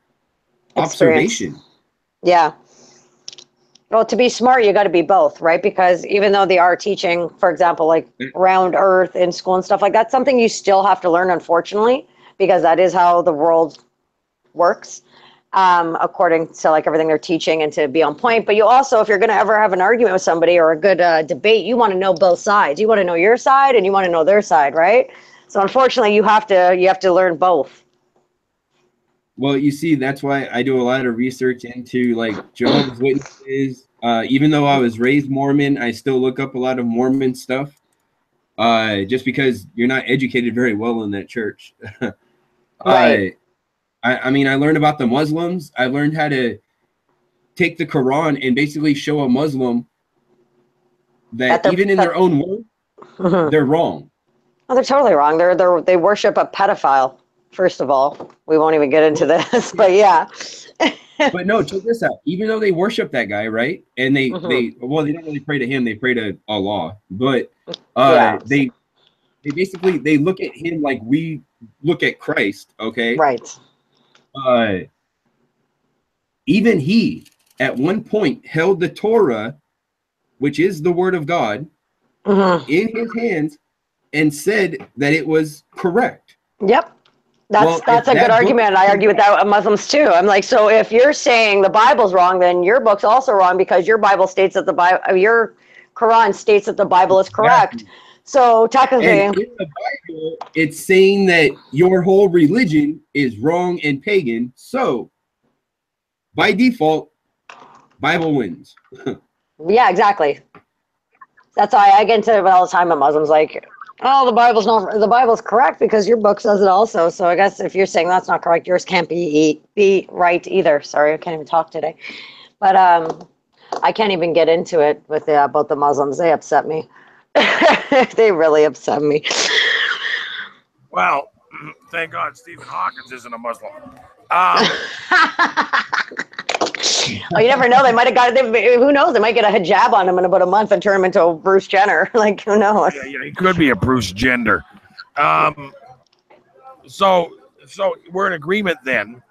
observation. Yeah. Well, to be smart, you got to be both, right? Because even though they are teaching, for example, like round Earth in school and stuff like that, something you still have to learn, unfortunately, because that is how the world works, according to like everything they're teaching and to be on point. But you also, if you're going to ever have an argument with somebody or a good debate, you want to know both sides. You want to know your side and you want to know their side, right? So unfortunately, you have to learn both. Well, you see, that's why I do a lot of research into like Jehovah's Witnesses. Even though I was raised Mormon, I still look up a lot of Mormon stuff. Just because you're not educated very well in that church. Right. I mean, I learned about the Muslims. I learned how to take the Quran and basically show a Muslim that even in their own word, they're wrong. Oh, they're totally wrong. They worship a pedophile. First of all, we won't even get into this, but yeah. But no, check this out. Even though they worship that guy, right? And they don't really pray to him. They pray to Allah. But they basically they look at him like we look at Christ. Okay. Right. Even he at one point held the Torah, which is the word of God, in his hands and said that it was correct. Yep. That's a good argument. I argue with that with Muslims too. I'm like, so if you're saying the Bible's wrong, then your book's also wrong because your Bible states that your Quran states that the Bible is correct. Exactly. So technically, and in the Bible, it's saying that your whole religion is wrong and pagan. So by default, Bible wins. Yeah, exactly. That's why I get into it all the time with Muslims. Like, oh, the Bible's correct because your book says it also. So I guess if you're saying that's not correct, yours can't be right either. Sorry, I can't even talk today. But I can't even get into it with about the Muslims. They upset me. They really upset me. Well, thank God Stephen Hawkins isn't a Muslim. Oh, you never know. They might have got it. Who knows? They might get a hijab on him in about a month and turn him into a Bruce Jenner. Like, who knows? Yeah, he could be a Bruce Jenner. So we're in agreement then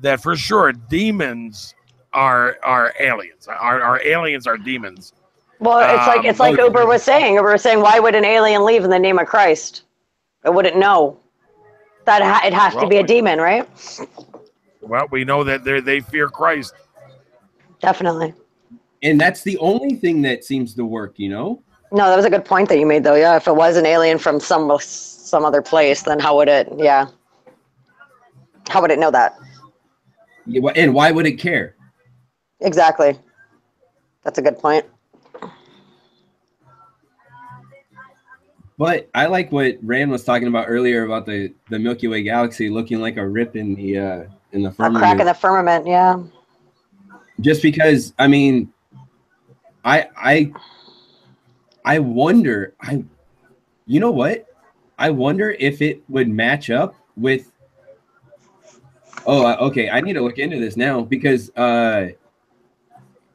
that for sure demons are aliens. Our aliens are demons. Well, it's like Uber was saying. Uber was saying, why would an alien leave in the name of Christ? It wouldn't know. That it has to be a demon, right? Well, we know that they fear Christ. Definitely. And that's the only thing that seems to work, you know? No, that was a good point that you made, though. Yeah, if it was an alien from some other place, then how would it? Yeah. How would it know that? Yeah, and why would it care? Exactly. That's a good point. But I like what Rand was talking about earlier about the Milky Way galaxy looking like a rip in the firmament. A crack in the firmament, yeah. Just because, I mean, I wonder, you know what? I wonder if it would match up with. Oh, okay. I need to look into this now because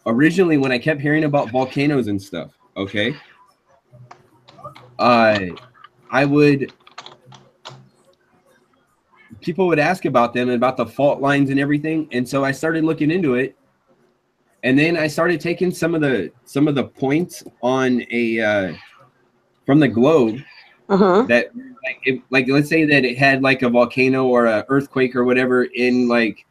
originally when I kept hearing about volcanoes and stuff, okay, people would ask about them and about the fault lines and everything, and so I started looking into it. And then I started taking some of the points on from the globe that like let's say that it had like a volcano or an earthquake or whatever in like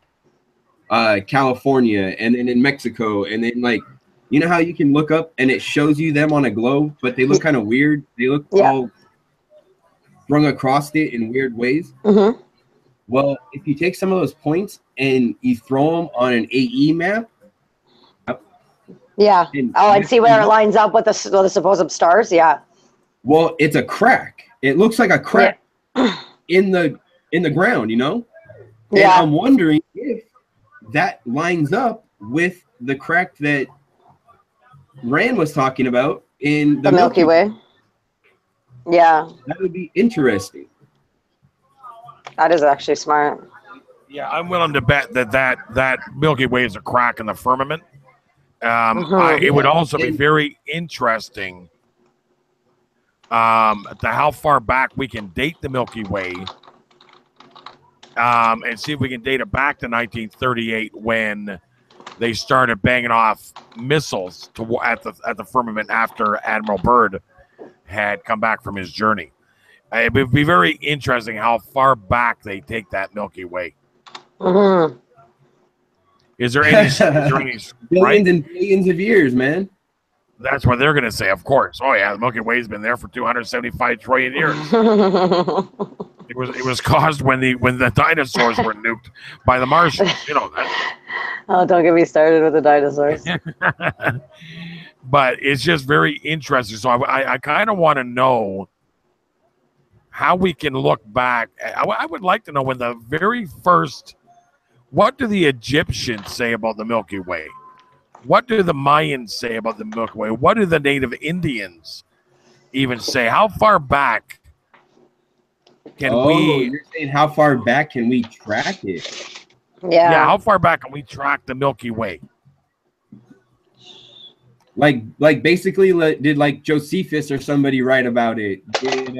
California and then in Mexico and then like you know how you can look up and it shows you them on a globe but they look kind of weird. They look all strung across it in weird ways. Well, if you take some of those points and you throw them on an AE map. Yeah. And see where it lines up with the supposed stars. Yeah. Well, it's a crack. It looks like a crack in the ground, you know? And I'm wondering if that lines up with the crack that Rand was talking about in the Milky Way. Yeah. That would be interesting. That is actually smart. Yeah, I'm willing to bet that Milky Way is a crack in the firmament. It would also be very interesting to how far back we can date the Milky Way and see if we can date it back to 1938 when they started banging off missiles at the firmament after Admiral Byrd had come back from his journey. It would be very interesting how far back they take that Milky Way. Is there any billions and billions of years, man? That's what they're going to say, of course. Oh yeah, the Milky Way's been there for 275 trillion years. It was caused when the dinosaurs were nuked by the Martians. You know that. Oh, don't get me started with the dinosaurs. But it's just very interesting. So I kind of want to know how we can look back. I would like to know when the very first, what do the Egyptians say about the Milky Way? What do the Mayans say about the Milky Way? What do the native Indians even say? How far back can we? You're saying how far back can we track it? Yeah, how far back can we track the Milky Way? Like basically, did like Josephus or somebody write about it? Did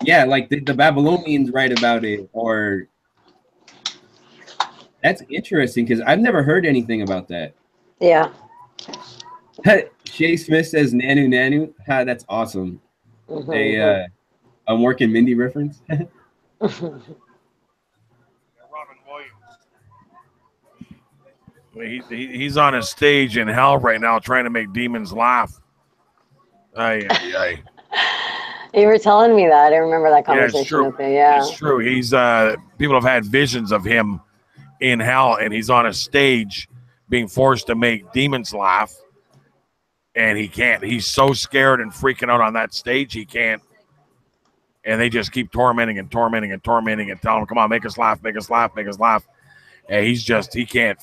did the Babylonians write about it? Or that's interesting because I've never heard anything about that. Yeah. Shay Smith says Nanu Nanu. That's awesome. A Mork and Mindy reference. Robin Williams. He's on a stage in hell right now trying to make demons laugh. Aye. You were telling me that. I remember that conversation with me. Yeah. It's true. He's people have had visions of him in hell, and he's on a stage being forced to make demons laugh, and he can't. He's so scared and freaking out on that stage, he can't. And they just keep tormenting and tell him, come on, make us laugh. And he can't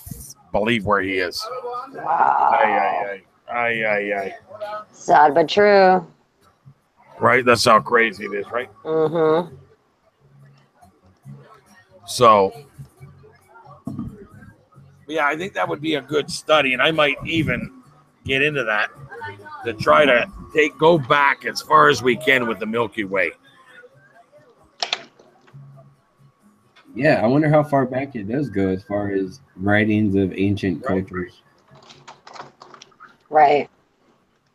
believe where he is. Wow. Aye. Sad but true. Right? That's how crazy it is, right? Mm-hmm. So, yeah, I think that would be a good study, and I might even get into that to try to go back as far as we can with the Milky Way. Yeah, I wonder how far back it does go as far as writings of ancient cultures. Right.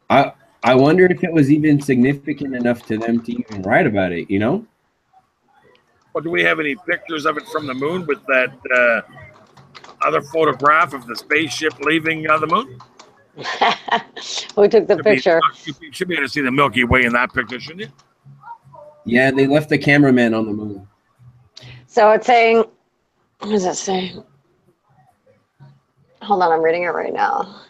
I wonder if it was even significant enough to them to even write about it, you know? Well, do we have any pictures of it from the moon with that other photograph of the spaceship leaving the moon? Who took the picture? You should be able to see the Milky Way in that picture, shouldn't you? Yeah, they left the cameraman on the moon. So it's saying, what does it say? Hold on, I'm reading it right now.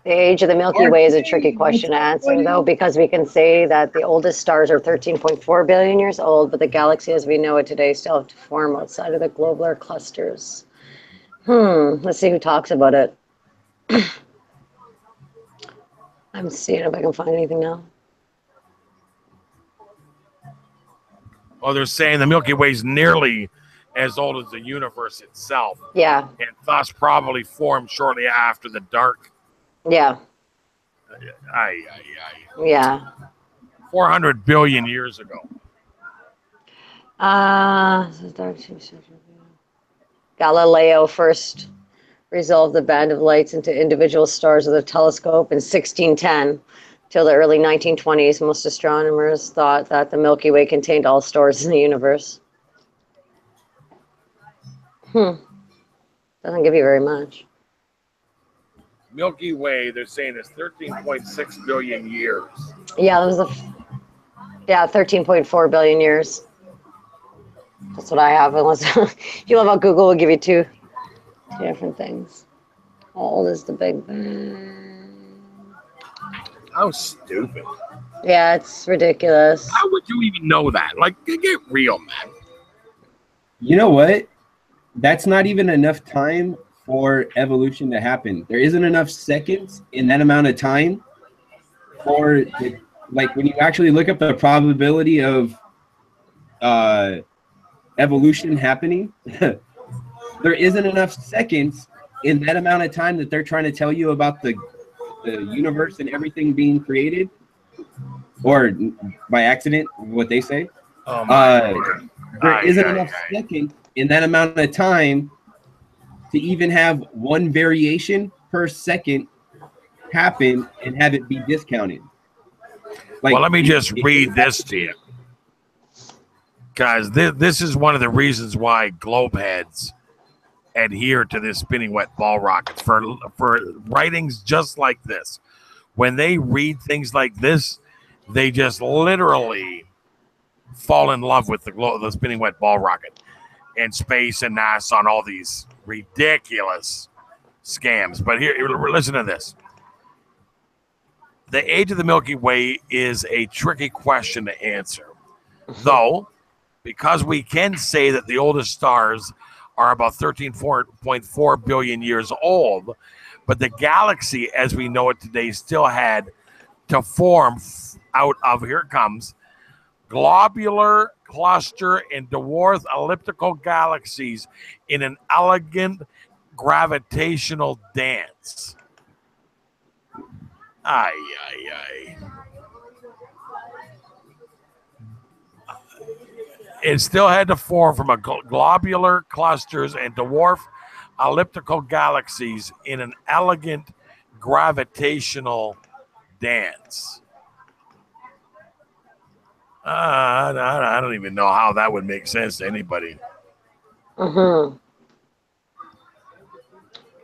The age of the Milky Way is a tricky question to answer, though, because we can say that the oldest stars are 13.4 billion years old, but the galaxy as we know it today still have to form outside of the globular clusters. Let's see who talks about it. I'm seeing if I can find anything now. Well, they're saying the Milky Way is nearly as old as the universe itself. Yeah. And thus probably formed shortly after the dark. Yeah. Aye. Yeah. 400 billion years ago. Galileo first resolved the band of lights into individual stars with a telescope in 1610. Till the early 1920s, most astronomers thought that the Milky Way contained all stars in the universe. Doesn't give you very much. Milky Way, they're saying is 13.6 billion years. Yeah, that was 13.4 billion years. That's what I have. Unless if you love how Google will give you two different things. How old is the Big Bang? How stupid. Yeah, it's ridiculous. How would you even know that? Like, get real, man. You know what? That's not even enough time for evolution to happen. There isn't enough seconds in that amount of time for like when you actually look up the probability of evolution happening, there isn't enough seconds in that amount of time that they're trying to tell you about the universe and everything being created, or by accident, what they say. There isn't enough seconds in that amount of time to even have one variation per second happen and have it be discounted. Like, well, let me just read this to you, guys. This is one of the reasons why globe heads adhere to this spinning wet ball rockets for writings just like this. When they read things like this, they just literally fall in love with the spinning wet ball rocket and space and NASA on all these ridiculous scams. But here, listen to this. the age of the Milky Way is a tricky question to answer. Though, because we can say that the oldest stars are about 13.4 billion years old, but the galaxy as we know it today still had to form out of, here it comes, globular cluster and dwarf elliptical galaxies in an elegant gravitational dance. Ay, ay, ay. It still had to form from a globular clusters and dwarf elliptical galaxies in an elegant gravitational dance. I don't even know how that would make sense to anybody. Mm-hmm.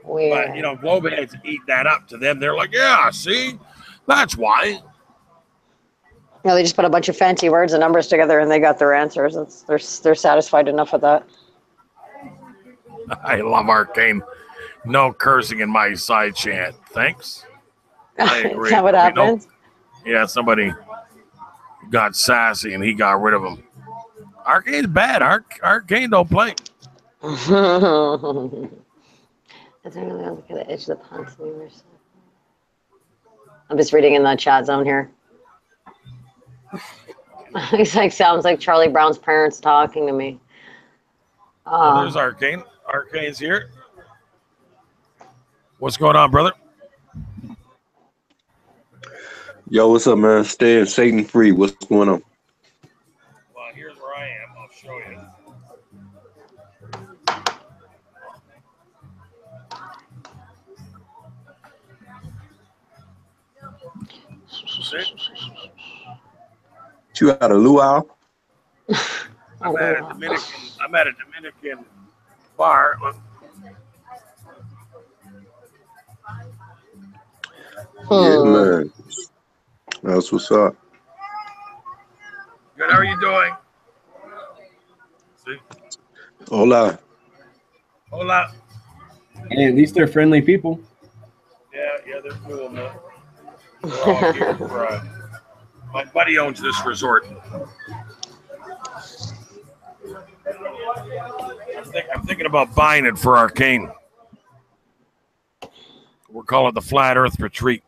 Weird. But, you know, globe heads eat that up. To them, they're like, yeah, see? That's why. No, they just put a bunch of fancy words and numbers together, and they got their answers. They're satisfied enough with that. I love Arcane. No cursing in my side chant. Thanks. I agree. Is that what happens? Yeah, somebody got sassy and he got rid of him. Arcane's bad. Arcane don't play. I'm just reading in the chat zone here. He's like, sounds like Charlie Brown's parents talking to me. Well, there's Arcane. Arcane's here. What's going on, brother? Yo, what's up, man? Staying Satan free. What's going on? Well, here's where I am. I'll show you. You out of luau? I'm at a Dominican bar. Yeah, man. That's what's up. Good. How are you doing? See? Hola. Hola. Hey, at least they're friendly people. Yeah, they're cool, man. We're all here for, my buddy owns this resort. I'm thinking about buying it for Arcane. We'll call it the Flat Earth Retreat.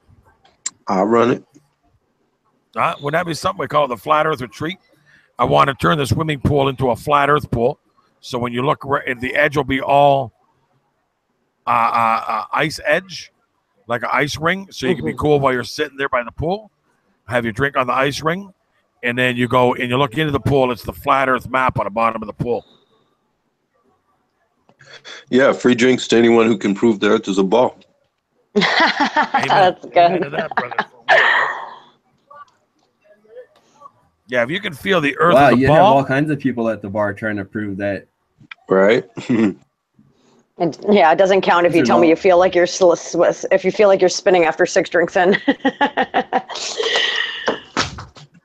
I'll run it. Would that be something we call it the Flat Earth Retreat? I want to turn the swimming pool into a flat Earth pool. So when you look, the edge will be all ice edge, like an ice ring. So you can be cool while you're sitting there by the pool. Have your drink on the ice ring. And then you go and you look into the pool. It's the flat Earth map on the bottom of the pool. Yeah, free drinks to anyone who can prove the Earth is a ball. That's good. Amen to that, brother. Yeah, if you can feel the Earth Wow, is a you ball. have all kinds of people at the bar trying to prove that. Right? And yeah, it doesn't count if you tell me you feel like you're if you feel like you're spinning after 6 drinks in.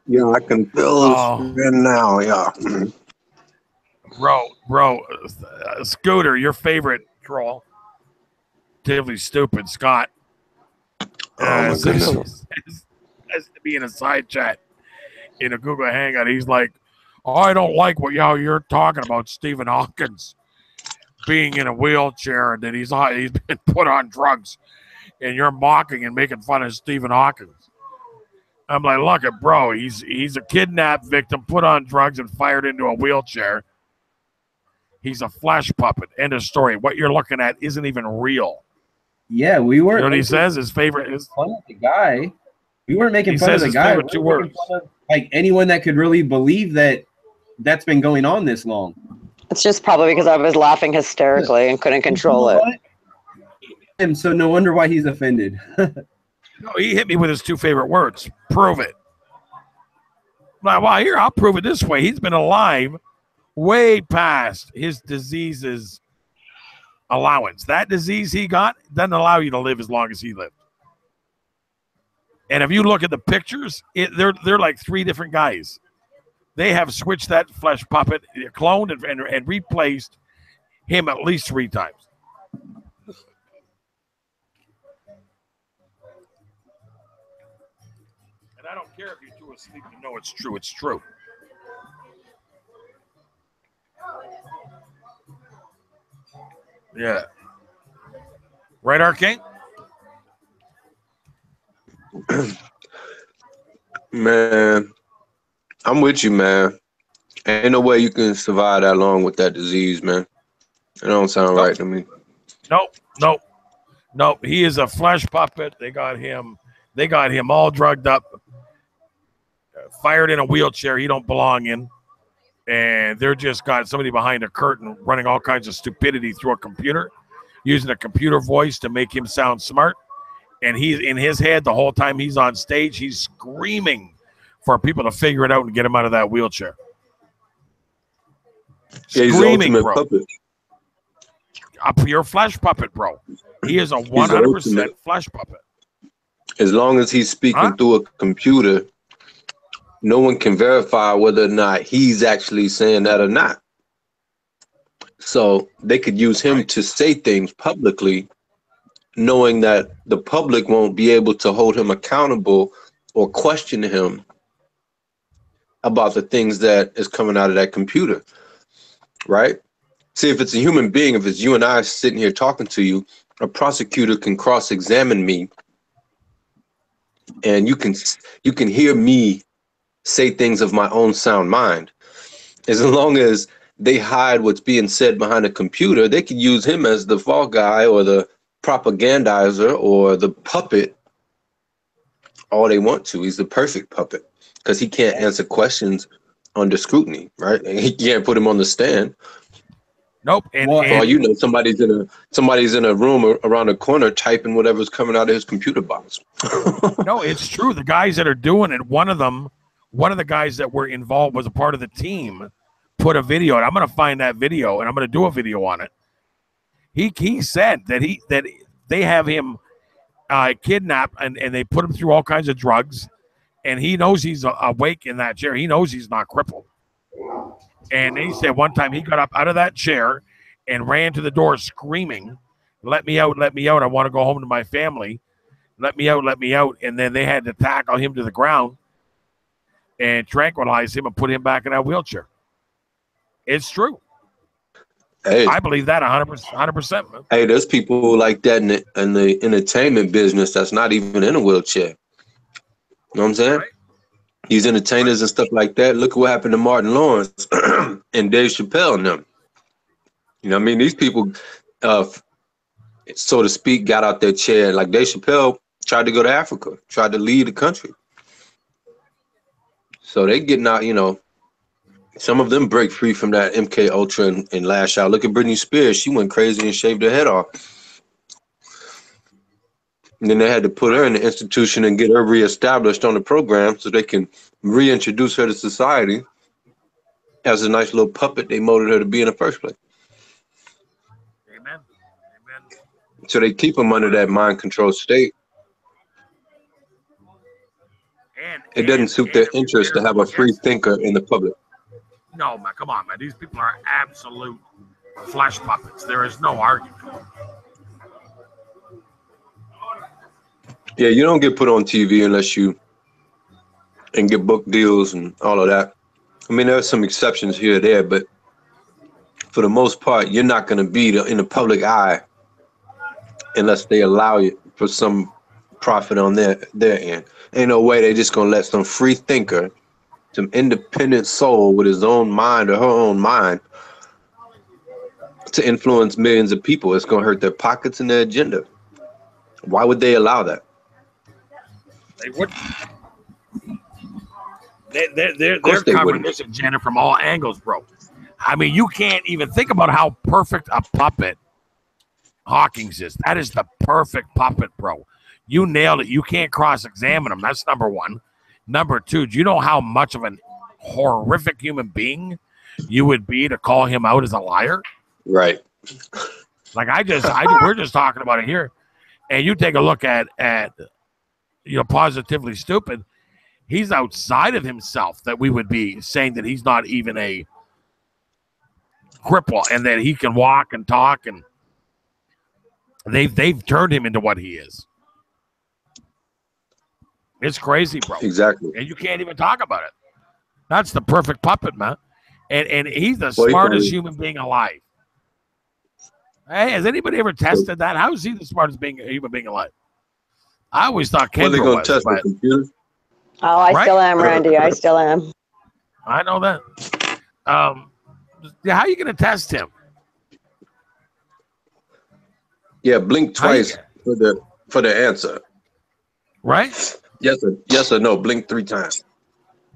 Yeah, I can feel it now. Yeah. Bro, Scooter, your favorite troll, relatively stupid, Scott, my goodness. has to be in a side chat in a Google Hangout. He's like, oh, I don't like how you're talking about Stephen Hawkins being in a wheelchair and that he's been put on drugs, and you're mocking and making fun of Stephen Hawkins. I'm like, look at bro, he's a kidnapped victim, put on drugs and fired into a wheelchair. He's a flesh puppet. End of story. What you're looking at isn't even real. Yeah, we weren't. You know what he says? His favorite is fun of the guy. We weren't making he fun of says the his guy. favorite two words. Like anyone that could really believe that that's been going on this long. It's just probably because I was laughing hysterically and couldn't control it. And so no wonder why he's offended. No, he hit me with his two favorite words. Prove it. Well, here, I'll prove it this way. He's been alive way past his disease's allowance. That disease he got doesn't allow you to live as long as he lived. And if you look at the pictures, they're like 3 different guys. They have switched that flesh puppet, cloned and replaced him at least 3 times. too asleep to know it's true. It's true. Yeah. Right, Arcane? Man, I'm with you, man. Ain't no way you can survive that long with that disease, man. It don't sound right to me. Nope. He is a flesh puppet. They got him all drugged up, fired in a wheelchair he don't belong in. And they're just got somebody behind a curtain running all kinds of stupidity through a computer, using a computer voice to make him sound smart. And he's in his head the whole time he's on stage, he's screaming for people to figure it out and get him out of that wheelchair. Yeah, he's Screaming, the ultimate bro. puppet. A pure flesh puppet, bro. He is a 100% flesh puppet. As long as he's speaking through a computer, no one can verify whether or not he's actually saying that or not. So they could use him to say things publicly, knowing that the public won't be able to hold him accountable or question him about the things that is coming out of that computer, right? See, if it's a human being, if it's you and I sitting here talking to you, a prosecutor can cross-examine me, and you can hear me say things of my own sound mind. As long as they hide what's being said behind a computer, they could use him as the fall guy or the propagandizer or the puppet all they want to. He's the perfect puppet because he can't answer questions under scrutiny, right? And he can't put him on the stand. Nope. For all you know, somebody's in a room around the corner typing whatever's coming out of his computer box. No, it's true. The guys that are doing it, one of the guys that were involved was a part of the team, put a video, and I'm going to find that video and I'm going to do a video on it. He said that they have him kidnapped and they put him through all kinds of drugs, and he knows he's awake in that chair. He knows he's not crippled. And he said one time he got up out of that chair and ran to the door screaming, let me out, I want to go home to my family. Let me out. And then they had to tackle him to the ground and tranquilize him and put him back in that wheelchair. It's true. Hey, I believe that 100%, man. Hey, there's people like that in the entertainment business that's not even in a wheelchair. You know what I'm saying? Right. These entertainers and stuff like that. Look at what happened to Martin Lawrence and Dave Chappelle and them. You know what I mean? These people, so to speak, got out their chair. Like Dave Chappelle tried to go to Africa, tried to lead the country. So they getting out, you know, some of them break free from that MK Ultra and lash out. Look at Britney Spears. She went crazy and shaved her head off. And then they had to put her in the institution and get her reestablished on the program so they can reintroduce her to society as a nice little puppet they molded her to be in the first place. Amen. So they keep them under that mind control state. It doesn't suit their interest to have a free thinker in the public. No, man, come on, man. These people are absolute flesh puppets. There is no argument. Yeah, you don't get put on TV unless you and get book deals and all of that. I mean, there are some exceptions here or there, but for the most part, you're not going to be in the public eye unless they allow you for some profit on their end. Ain't no way they just going to let some free thinker, some independent soul with his own mind or her own mind to influence millions of people. It's going to hurt their pockets and their agenda. Why would they allow that? They wouldn't. They're covering this agenda from all angles, bro. I mean, you can't even think about how perfect a puppet Hawkins is. That is the perfect puppet, bro. You nailed it. You can't cross-examine him. That's number one. Number two, do you know how much of a horrific human being you would be to call him out as a liar? Right. Like we're just talking about it here, and you take a look at Positively Stupid. He's outside of himself that we would be saying that he's not even a cripple and that he can walk and talk, and they've turned him into what he is. It's crazy, bro. Exactly. And you can't even talk about it. That's the perfect puppet, man. And he's the Well, smartest human being alive. Hey, has anybody ever tested that? How is he the smartest human being alive? I always thought Well, they're Kendra gonna was, test the but computer. Oh, I Right? still am, Randy. I still am. I know that. Yeah, how are you going to test him? Yeah, blink How you- twice for the answer. Right? Yes or no. Blink 3 times.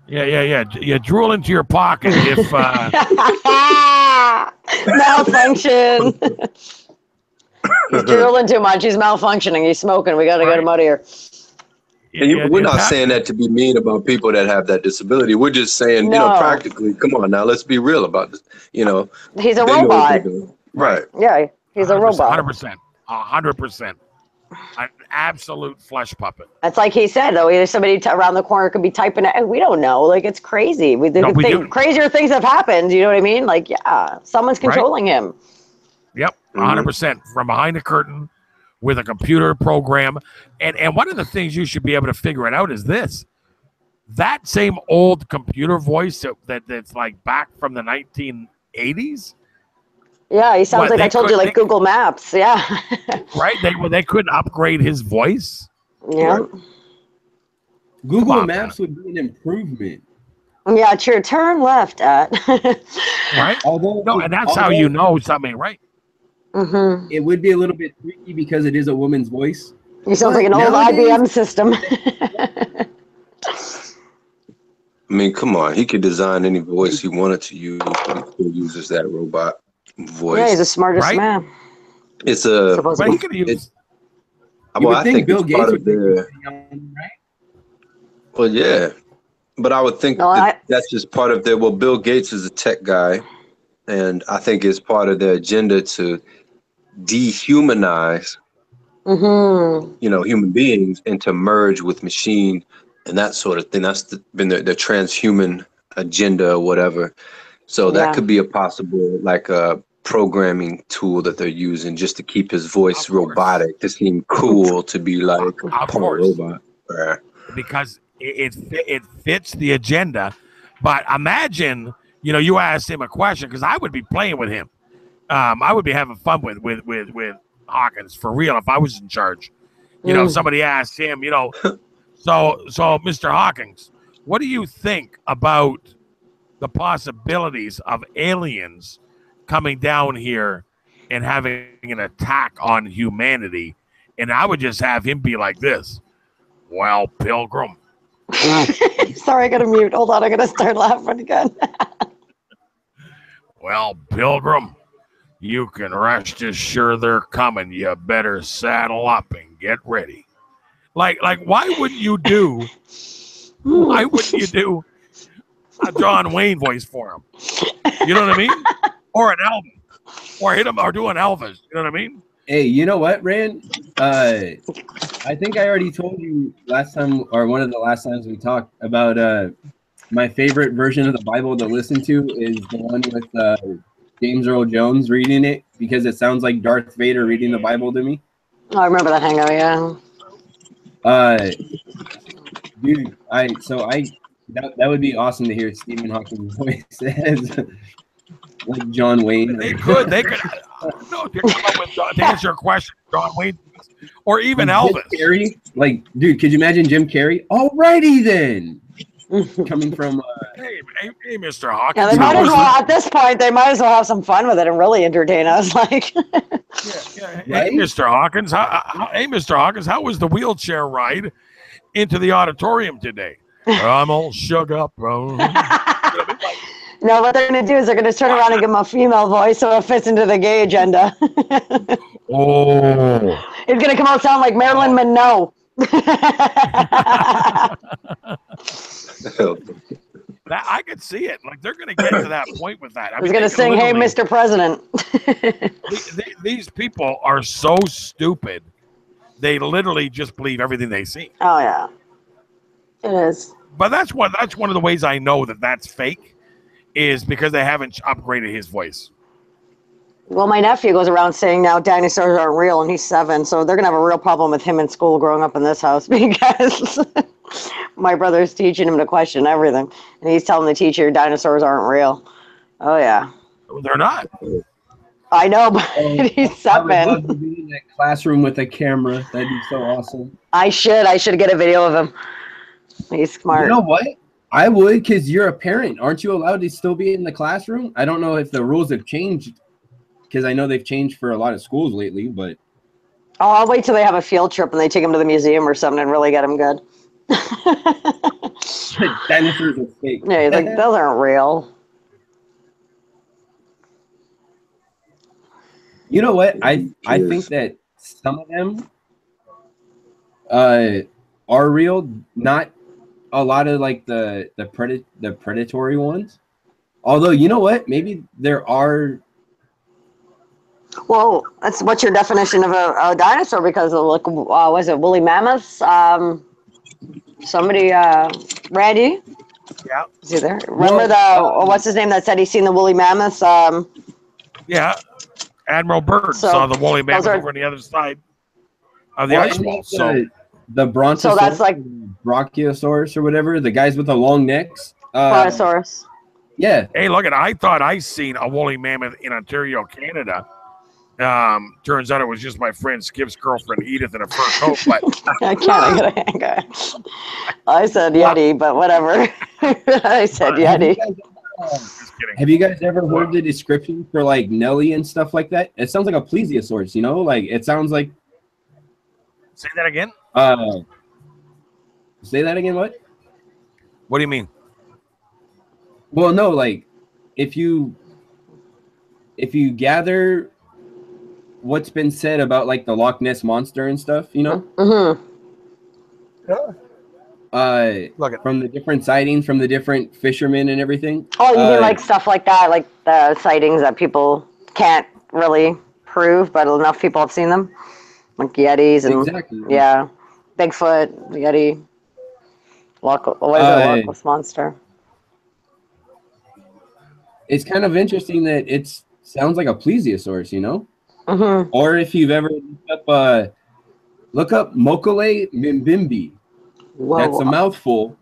Yeah. You drool into your pocket if Malfunction. He's drooling too much. He's malfunctioning. He's smoking. We got to get him out of here. And we're not saying that to be mean about people that have that disability. We're just saying, No. practically, come on now, let's be real about this. He's a they know what robot. they're doing. Right. Yeah, he's a robot. 100%. 100%. An absolute flesh puppet. That's like he said, though. Either somebody around the corner could be typing it. We don't know. Like, it's crazy. Crazier things have happened. You know what I mean? Like, yeah, someone's controlling him. Yep, 100% from behind the curtain with a computer program. And one of the things you should be able to figure it out is this. That same old computer voice that's like back from the 1980s. Yeah, he sounds like I told you, like Google Maps. Yeah. Right? They couldn't upgrade his voice. Yeah. Right. Google Maps would be an improvement. Yeah, true. Turn left at. Right? And that's how you know something, right? Mm-hmm. It would be a little bit tricky because it is a woman's voice. He sounds like an old IBM system. I mean, come on. He could design any voice he wanted to use, but he still uses that robot voice. Yeah, he's the smartest man. It's a. But he could use. Well, I think Bill it's Gates part would of their. right? Well, yeah, but I would think that's just part of their. Well, Bill Gates is a tech guy, and I think it's part of their agenda to dehumanize, human beings, and to merge with machine and that sort of thing. That's been the transhuman agenda or whatever. So that could be a possible, like a programming tool that they're using just to keep his voice robotic, to seem cool, to be like a robot. Right. Because it fits the agenda. But imagine, you asked him a question, because I would be playing with him. I would be having fun with Hawkins for real if I was in charge. If somebody asked him, so Mr. Hawkins, what do you think about the possibilities of aliens coming down here and having an attack on humanity? And I would just have him be like this. Well, Pilgrim. Sorry, I got to mute. Hold on, I got to start laughing again. Well, Pilgrim, you can rest assured they're coming. You better saddle up and get ready. Like, why wouldn't you do a John Wayne voice for him? You know what I mean? Or an Elvis. Or hit him or do an Elvis. You know what I mean? Hey, you know what, Rand? I think I already told you last time, or one of the last times we talked about my favorite version of the Bible to listen to is the one with James Earl Jones reading it, because it sounds like Darth Vader reading the Bible to me. Oh, I remember that hangout, yeah. Dude, that would be awesome to hear Stephen Hawking's voice as like John Wayne. They could. No, to answer your question, John Wayne, or even Elvis. Jim Carrey, dude, could you imagine Jim Carrey? Alrighty then, coming from. Hey, Mr. Hawkins. Yeah, they might as well. At this point, they might as well have some fun with it and really entertain us. Like. Yeah. Hey, Mr. Hawkins. Mr. Hawkins, how was the wheelchair ride into the auditorium today? I'm all shook up, bro. No, what they're going to do is they're going to turn around and give him a female voice so it fits into the gay agenda. Oh. It's going to come out sound like Marilyn Monroe. I could see it. Like, they're going to get to that point with that. He's going to sing, "Hey, Mr. President." These people are so stupid. They literally just believe everything they see. Oh, yeah. It is. But that's one of the ways I know that that's fake, is because they haven't upgraded his voice. Well, my nephew goes around saying now dinosaurs aren't real, and he's 7, so they're going to have a real problem with him in school growing up in this house because My brother's teaching him to question everything, and he's telling the teacher dinosaurs aren't real. Oh yeah, They're not. I know, but Oh, he's I would love to 7. be in that classroom with a camera. That'd be so awesome. I should get a video of him. He's smart. You know what? I would, because you're a parent. Aren't you allowed to still be in the classroom? I don't know if the rules have changed, because I know they've changed for a lot of schools lately, but Oh, I'll wait till they have a field trip and they take him to the museum or something and really get him good. dinosaurs are fake. Yeah, he's like, those aren't real. You know what? I think that some of them are real, not a lot of like the predatory ones. Although, you know what? Maybe there are. Well, what's your definition of a dinosaur? Because like, was it woolly mammoths? Somebody, Randy, Yeah. is he there? Remember what's his name that said he's seen the woolly mammoths? Yeah. Admiral Byrd So, saw the woolly mammoth those are- over on the other side of the ice wall. So The brontosaurus, So that's like brachiosaurus or whatever, the guys with the long necks. brontosaurus. Yeah. hey, look at I thought I seen a woolly mammoth in Ontario, Canada. Turns out it was just my friend Skip's girlfriend Edith in a fur coat. But I can't. I said Yeti, but whatever. I said Yeti. just kidding. Have you guys ever heard the description for like Nelly and stuff like that? It sounds like a plesiosaurus, you know? Like it sounds like Say that again. Say that again, what? What do you mean? Well, no, like if you gather what's been said about like the Loch Ness monster and stuff, you know? Mm-hmm. Look at From the different sightings from the different fishermen and everything. Oh, you mean like stuff like that, like the sightings that people can't really prove, but enough people have seen them, like Yetis and Exactly. yeah, Bigfoot, Yeti, what is it, Loch Ness monster? It's kind of interesting that it sounds like a plesiosaurus, you know? Mm-hmm. Or if you've ever look up Mokole Mimbimbi. Whoa. That's a mouthful.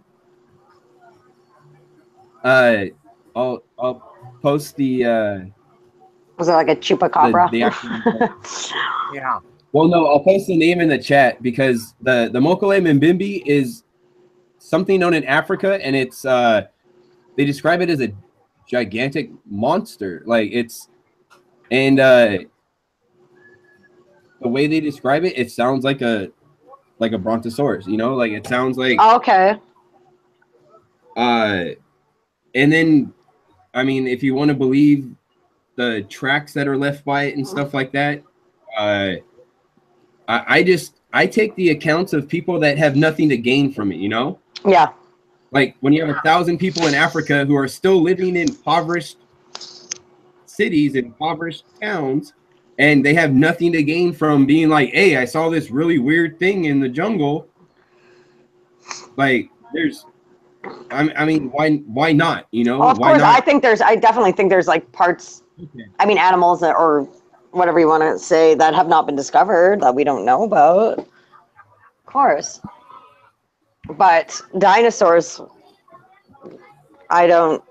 I'll post the Was it like a chupacabra? the actual, yeah. well, no, I'll post the name in the chat because the Mokole Mimbimbi is something known in Africa, and it's they describe it as a gigantic monster. Like it's and the way they describe it, it sounds like a brontosaurus, you know, like it sounds like Oh, okay. and then I mean, if you want to believe the tracks that are left by it and stuff like that, I take the accounts of people that have nothing to gain from it, you know? Yeah. Like when you have 1,000 people in Africa who are still living in impoverished cities and impoverished towns, and they have nothing to gain from being like, hey, I saw this really weird thing in the jungle. Like I mean, why not? You know, Well, of why course, not? I definitely think there's like parts, Okay. I mean, animals or whatever you want to say that have not been discovered that we don't know about. Of course. But dinosaurs, I don't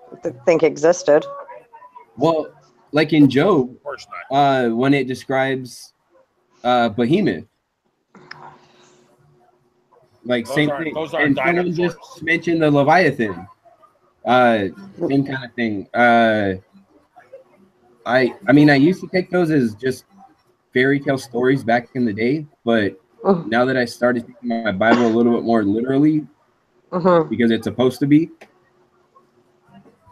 think existed. Well, like in Job, Of course not. when it describes Behemoth, like Those same aren't- thing. those aren't And someone dinosaurs. just mentioned the Leviathan, same kind of thing. I mean, I used to take those as just fairy tale stories back in the day, but Mhm. now that I started taking my Bible a little bit more literally, Mm-hmm. because it's supposed to be,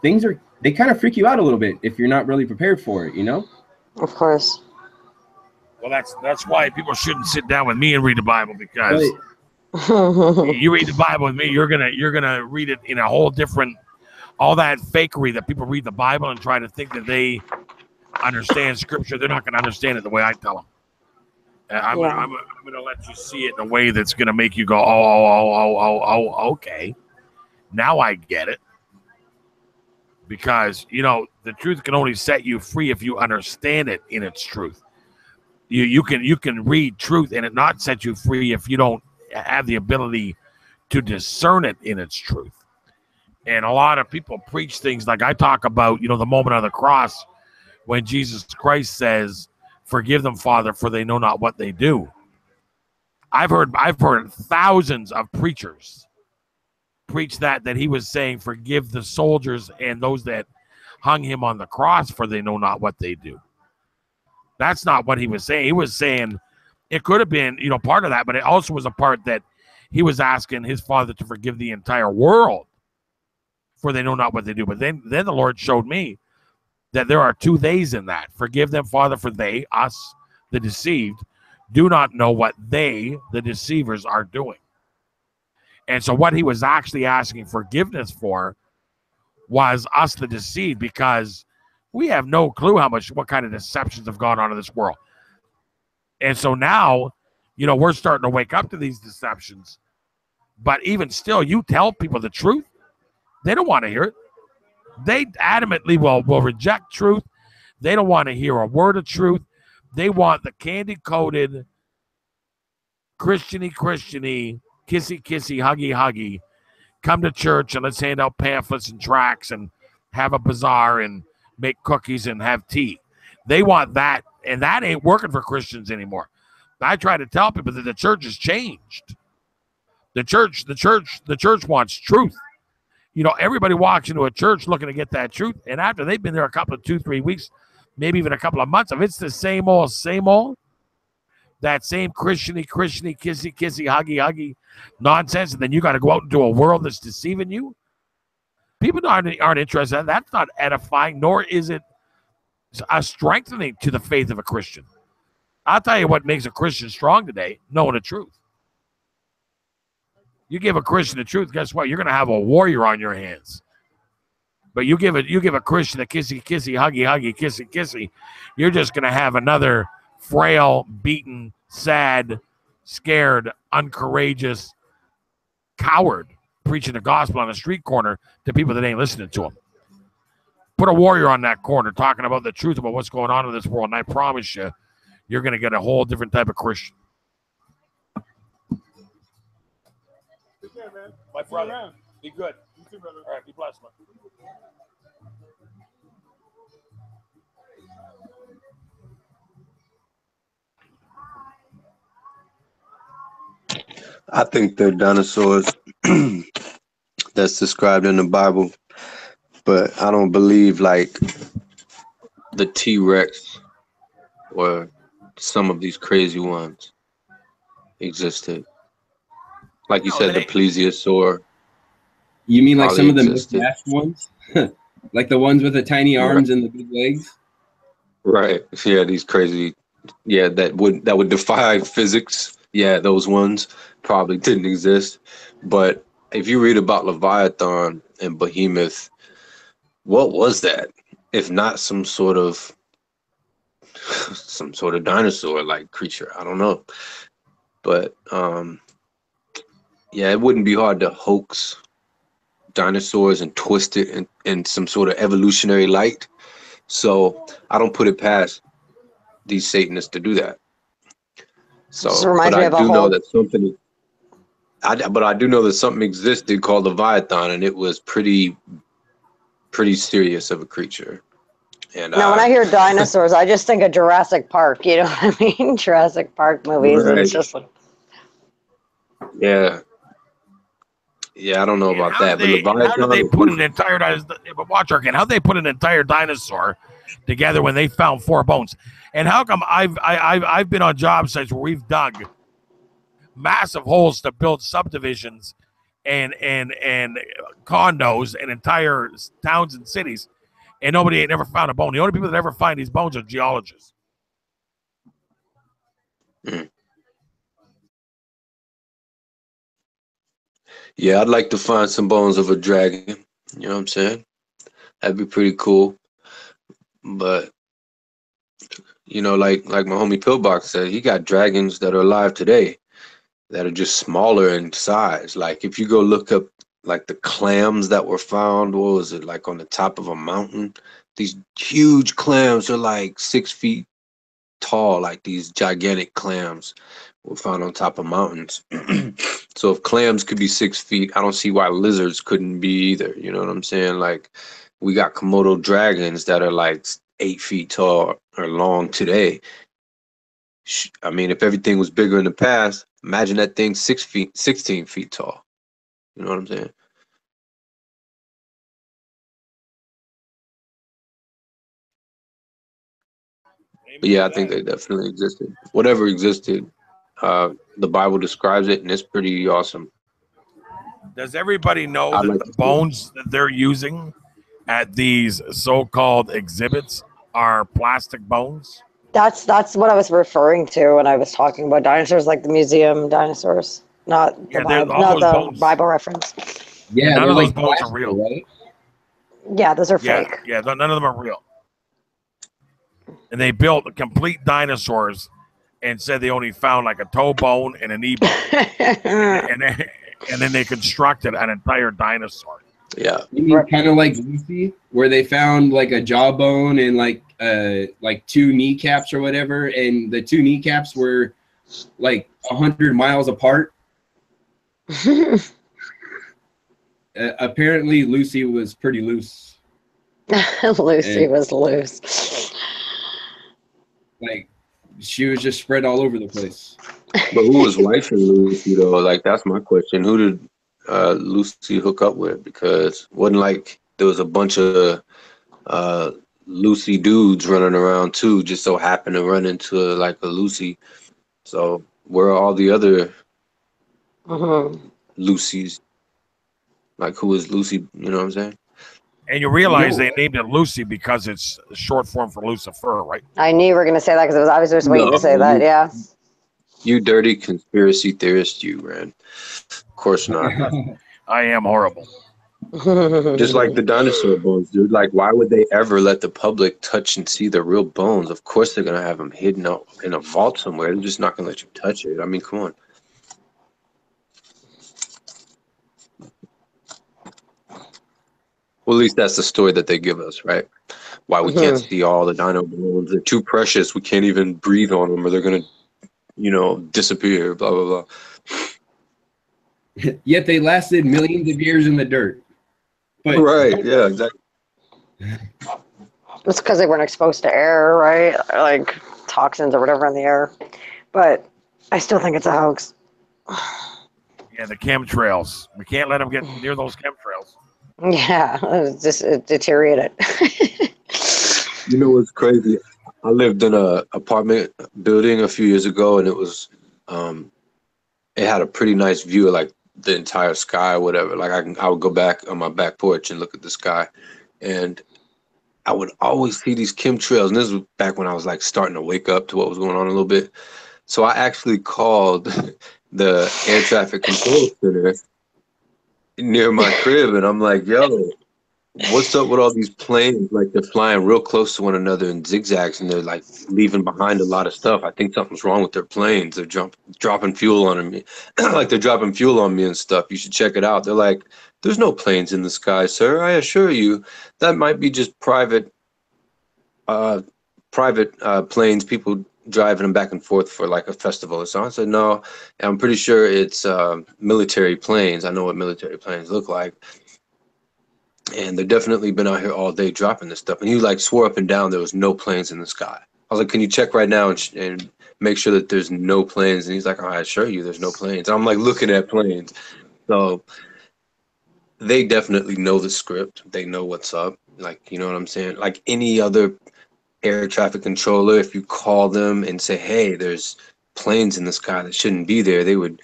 they kind of freak you out a little bit if you're not really prepared for it, you know? Of course. Well, that's why people shouldn't sit down with me and read the Bible, because But you read the Bible with me, you're gonna read it in a whole different, all that fakery that people read the Bible and try to think that they understand Scripture. They're not gonna understand it the way I tell them. I'm gonna let you see it in a way that's gonna make you go, oh, okay, now I get it. Because the truth can only set you free if you understand it in its truth. You can read truth and it not set you free if you don't have the ability to discern it in its truth. And a lot of people preach things like I talk about, you know, the moment on the cross when Jesus Christ says, "Forgive them, Father, for they know not what they do." I've heard thousands of preachers preach that he was saying, "Forgive the soldiers and those that hung him on the cross, for they know not what they do." That's not what he was saying. He was saying it could have been, you know, part of that, but it also was a part that he was asking his Father to forgive the entire world, for they know not what they do. But then the Lord showed me that there are two theys in that. Forgive them, Father, for they, us, the deceived, do not know what they, the deceivers, are doing. And so what he was actually asking forgiveness for was us, the deceived, because we have no clue what kind of deceptions have gone on in this world. And so now, you know, we're starting to wake up to these deceptions. But even still, you tell people the truth, they don't want to hear it. They adamantly will reject truth. They don't want to hear a word of truth. They want the candy-coated, Christiany, kissy, huggy, come to church and let's hand out pamphlets and tracts and have a bazaar and make cookies and have tea. They want that, and that ain't working for Christians anymore. I try to tell people that the church has changed. The church wants truth. You know, everybody walks into a church looking to get that truth, and after they've been there a couple of 2-3 weeks, maybe even a couple of months, if it's the same old, that same Christiany, kissy, huggy nonsense, and then you got to go out into a world that's deceiving you. People aren't interested in that. That's not edifying, nor is it a strengthening to the faith of a Christian. I'll tell you what makes a Christian strong today: knowing the truth. You give a Christian the truth, guess what? You're going to have a warrior on your hands. But you give a Christian a kissy, huggy, kissy, you're just going to have another frail, beaten, sad, scared, uncourageous coward preaching the gospel on a street corner to people that ain't listening to him. Put a warrior on that corner talking about the truth about what's going on in this world, and I promise you, you're going to get a whole different type of Christian. Yeah, man. My brother, be good. You too, brother. All right, be blessed, man. I think they're dinosaurs that's described in the Bible, but I don't believe like the T-Rex or some of these crazy ones existed. Like you said, the plesiosaur. You mean like some of the existed. mismatched ones? Like the ones with the tiny arms and the big legs? Right. Yeah, these crazy. Yeah, that would defy physics. Yeah, those ones probably didn't exist. But if you read about Leviathan and Behemoth, what was that? If not some sort of dinosaur-like creature? I don't know. But yeah, it wouldn't be hard to hoax dinosaurs and twist it in some sort of evolutionary light. So I don't put it past these Satanists to do that. So, but I do know that something. But I do know that something existed called Leviathan, and it was pretty serious of a creature. And now, when I hear dinosaurs, I just think of Jurassic Park. You know what I mean? Jurassic Park movies. Right. And it's just like, yeah. Yeah, I don't know about that. How did they put an entire dinosaur? But watch again. How they put an entire dinosaur together when they found 4 bones? And how come I've been on job sites where we've dug massive holes to build subdivisions and condos and entire towns and cities, and nobody ain't never found a bone. The only people that ever find these bones are geologists. Yeah, I'd like to find some bones of a dragon. You know what I'm saying? That'd be pretty cool. But you know, like my homie Pillbox said, he got dragons that are alive today that are just smaller in size. Like if you go look up like the clams that were found, what was it, like on the top of a mountain? These huge clams are like 6 feet tall, like these gigantic clams were found on top of mountains. So if clams could be 6 feet, I don't see why lizards couldn't be either. You know what I'm saying? Like, we got Komodo dragons that are like 8 feet tall or long today. I mean, if everything was bigger in the past, imagine that thing 6 feet, 16 feet tall. You know what I'm saying? But yeah, I think they definitely existed. Whatever existed, the Bible describes it, and it's pretty awesome. Does everybody know I'd that like the to see it. bones that they're using at these so-called exhibits are plastic bones? That's what I was referring to when I was talking about dinosaurs, like the museum dinosaurs, not the Yeah, Bible, all not those the bones. Bible reference. Yeah, Yeah, none they're of those like bones are plastic, real. right? Yeah, those are Yeah, fake. yeah, none of them are real. And they built complete dinosaurs and said they only found like a toe bone and a knee bone, and then they constructed an entire dinosaur. Yeah. You mean kind of like Lucy, where they found like a jawbone and like 2 kneecaps or whatever, and the 2 kneecaps were like 100 miles apart. Apparently, Lucy was pretty loose. Lucy And- was loose. Like, she was just spread all over the place. But who was wifing Lucy though? Like, that's my question. Who did Lucy hook up with? Because it wasn't like there was a bunch of Lucy dudes running around too. Just so happened to run into like a Lucy. So where are all the other Lucys? Like, who is Lucy? You know what I'm saying? And you realize they named it Lucy because it's short form for Lucifer, right? I knew you were going to say that because I was just waiting to say that. Yeah. You dirty conspiracy theorist, you, man. Of course not. I am horrible. Just like the dinosaur bones, dude. Like, why would they ever let the public touch and see the real bones? Of course they're going to have them hidden out in a vault somewhere. They're just not going to let you touch it. I mean, come on. Well, at least that's the story that they give us, right? Why we can't see all the dino bones. They're too precious. We can't even breathe on them or they're going to, disappear, blah, blah, blah. Yet they lasted millions of years in the dirt. But Right, yeah, exactly. It's because they weren't exposed to air, right? Like toxins or whatever in the air. But I still think it's a hoax. Yeah, the chemtrails. We can't let them get near those chemtrails. Yeah, it deteriorated. You know what's crazy? I lived in a apartment building a few years ago, and it was, it had a pretty nice view of like the entire sky or whatever. Like I would go back on my back porch and look at the sky, and I would always see these chemtrails. And this was back when I was like starting to wake up to what was going on a little bit. So I actually called the air traffic control center near my crib, and I'm like, yo, what's up with all these planes? Like, they're flying real close to one another in zigzags, and they're like leaving behind a lot of stuff. I think something's wrong with their planes. They're dropping fuel on me. Like, they're dropping fuel on me and stuff. You should check it out. They're like, there's no planes in the sky, sir. I assure you, that might be just private planes, people driving them back and forth for like a festival or something. I said, no, I'm pretty sure it's military planes. I know what military planes look like. And they've definitely been out here all day dropping this stuff. And he like swore up and down there was no planes in the sky. I was like, can you check right now and make sure that there's no planes? And he's like, I assure you there's no planes. And I'm like looking at planes. So they definitely know the script. They know what's up. Like, you know what I'm saying? Like any other air traffic controller, if you call them and say, hey, there's planes in the sky that shouldn't be there, they would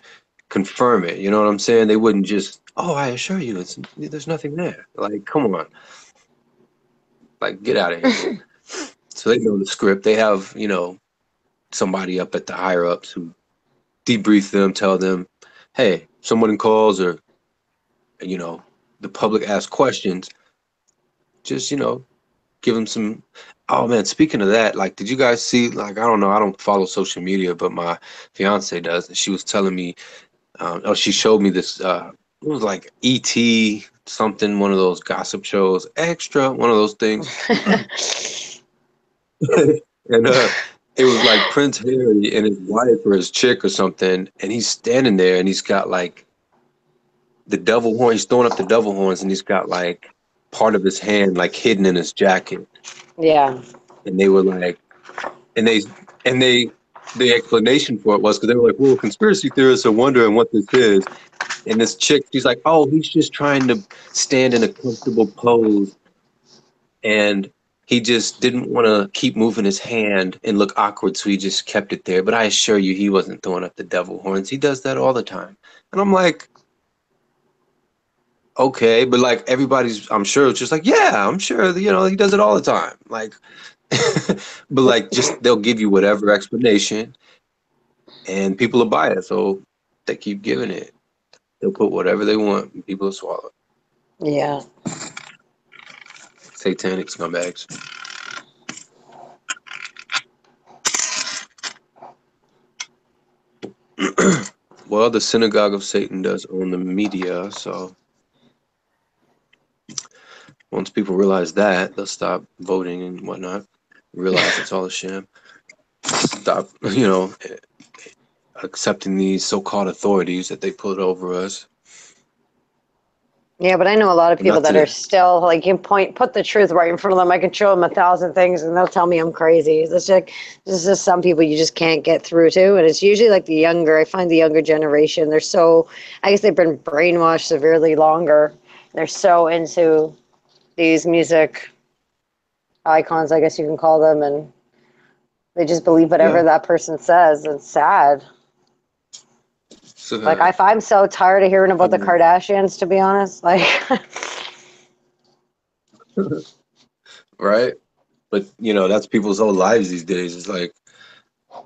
confirm it. You know what I'm saying? They wouldn't just, oh, I assure you, there's nothing there. Like, come on. Like, get out of here. So they know the script. They have, somebody up at the higher ups who debrief them, tell them, hey, someone calls or, the public asks questions, just, give them some. Oh man, speaking of that, like, did you guys see, like, I don't know, I don't follow social media, but my fiance does, and she was telling me, she showed me this, it was like ET something, one of those gossip shows, Extra, one of those things. and it was like Prince Harry and his wife or his chick or something, and he's standing there and he's got like the devil horn. He's throwing up the devil horns, and he's got like part of his hand like hidden in his jacket. Yeah. And they were like, and they the explanation for it was because they were like, well, conspiracy theorists are wondering what this is. And this chick, she's like, oh, he's just trying to stand in a comfortable pose. And he just didn't want to keep moving his hand and look awkward, so he just kept it there. But I assure you, he wasn't throwing up the devil horns. He does that all the time. And I'm like, okay. But like everybody's, I'm sure it's just like, yeah, I'm sure, you know, he does it all the time. Like, but like just they'll give you whatever explanation and people will buy it. So they keep giving it. They'll put whatever they want and people will swallow it. Yeah. Satanic scumbags. Well, the synagogue of Satan does own the media, so once people realize that, they'll stop voting and whatnot. Realize it's all a sham. Stop, you know, accepting these so-called authorities that they put over us. Yeah, but I know a lot of people Not that to- are still like, you put the truth right in front of them. I can show them 1,000 things and they'll tell me I'm crazy. It's like, there's just some people you just can't get through to. And it's usually like the younger, I find the younger generation, they're so, I guess they've been brainwashed severely longer. They're so into these music icons, I guess you can call them. And they just believe whatever Yeah. that person says. It's sad. So, Like, I'm so tired of hearing about the Kardashians, to be honest. Like, right? But, you know, that's people's whole lives these days. It's like,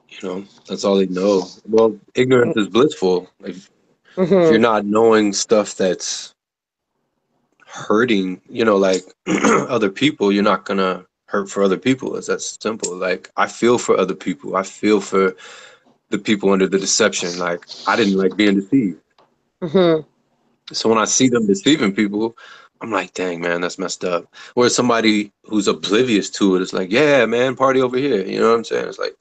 you know, that's all they know. Well, ignorance is blissful. If you're not knowing stuff that's hurting, you know, like other people, you're not gonna hurt for other people. It's that simple. Like, I feel for other people. I feel for the people under the deception. Like, I didn't like being deceived. So when I see them deceiving people, I'm like, dang, man, that's messed up. Whereas somebody who's oblivious to it is like, yeah, man, party over here. You know what I'm saying? It's like,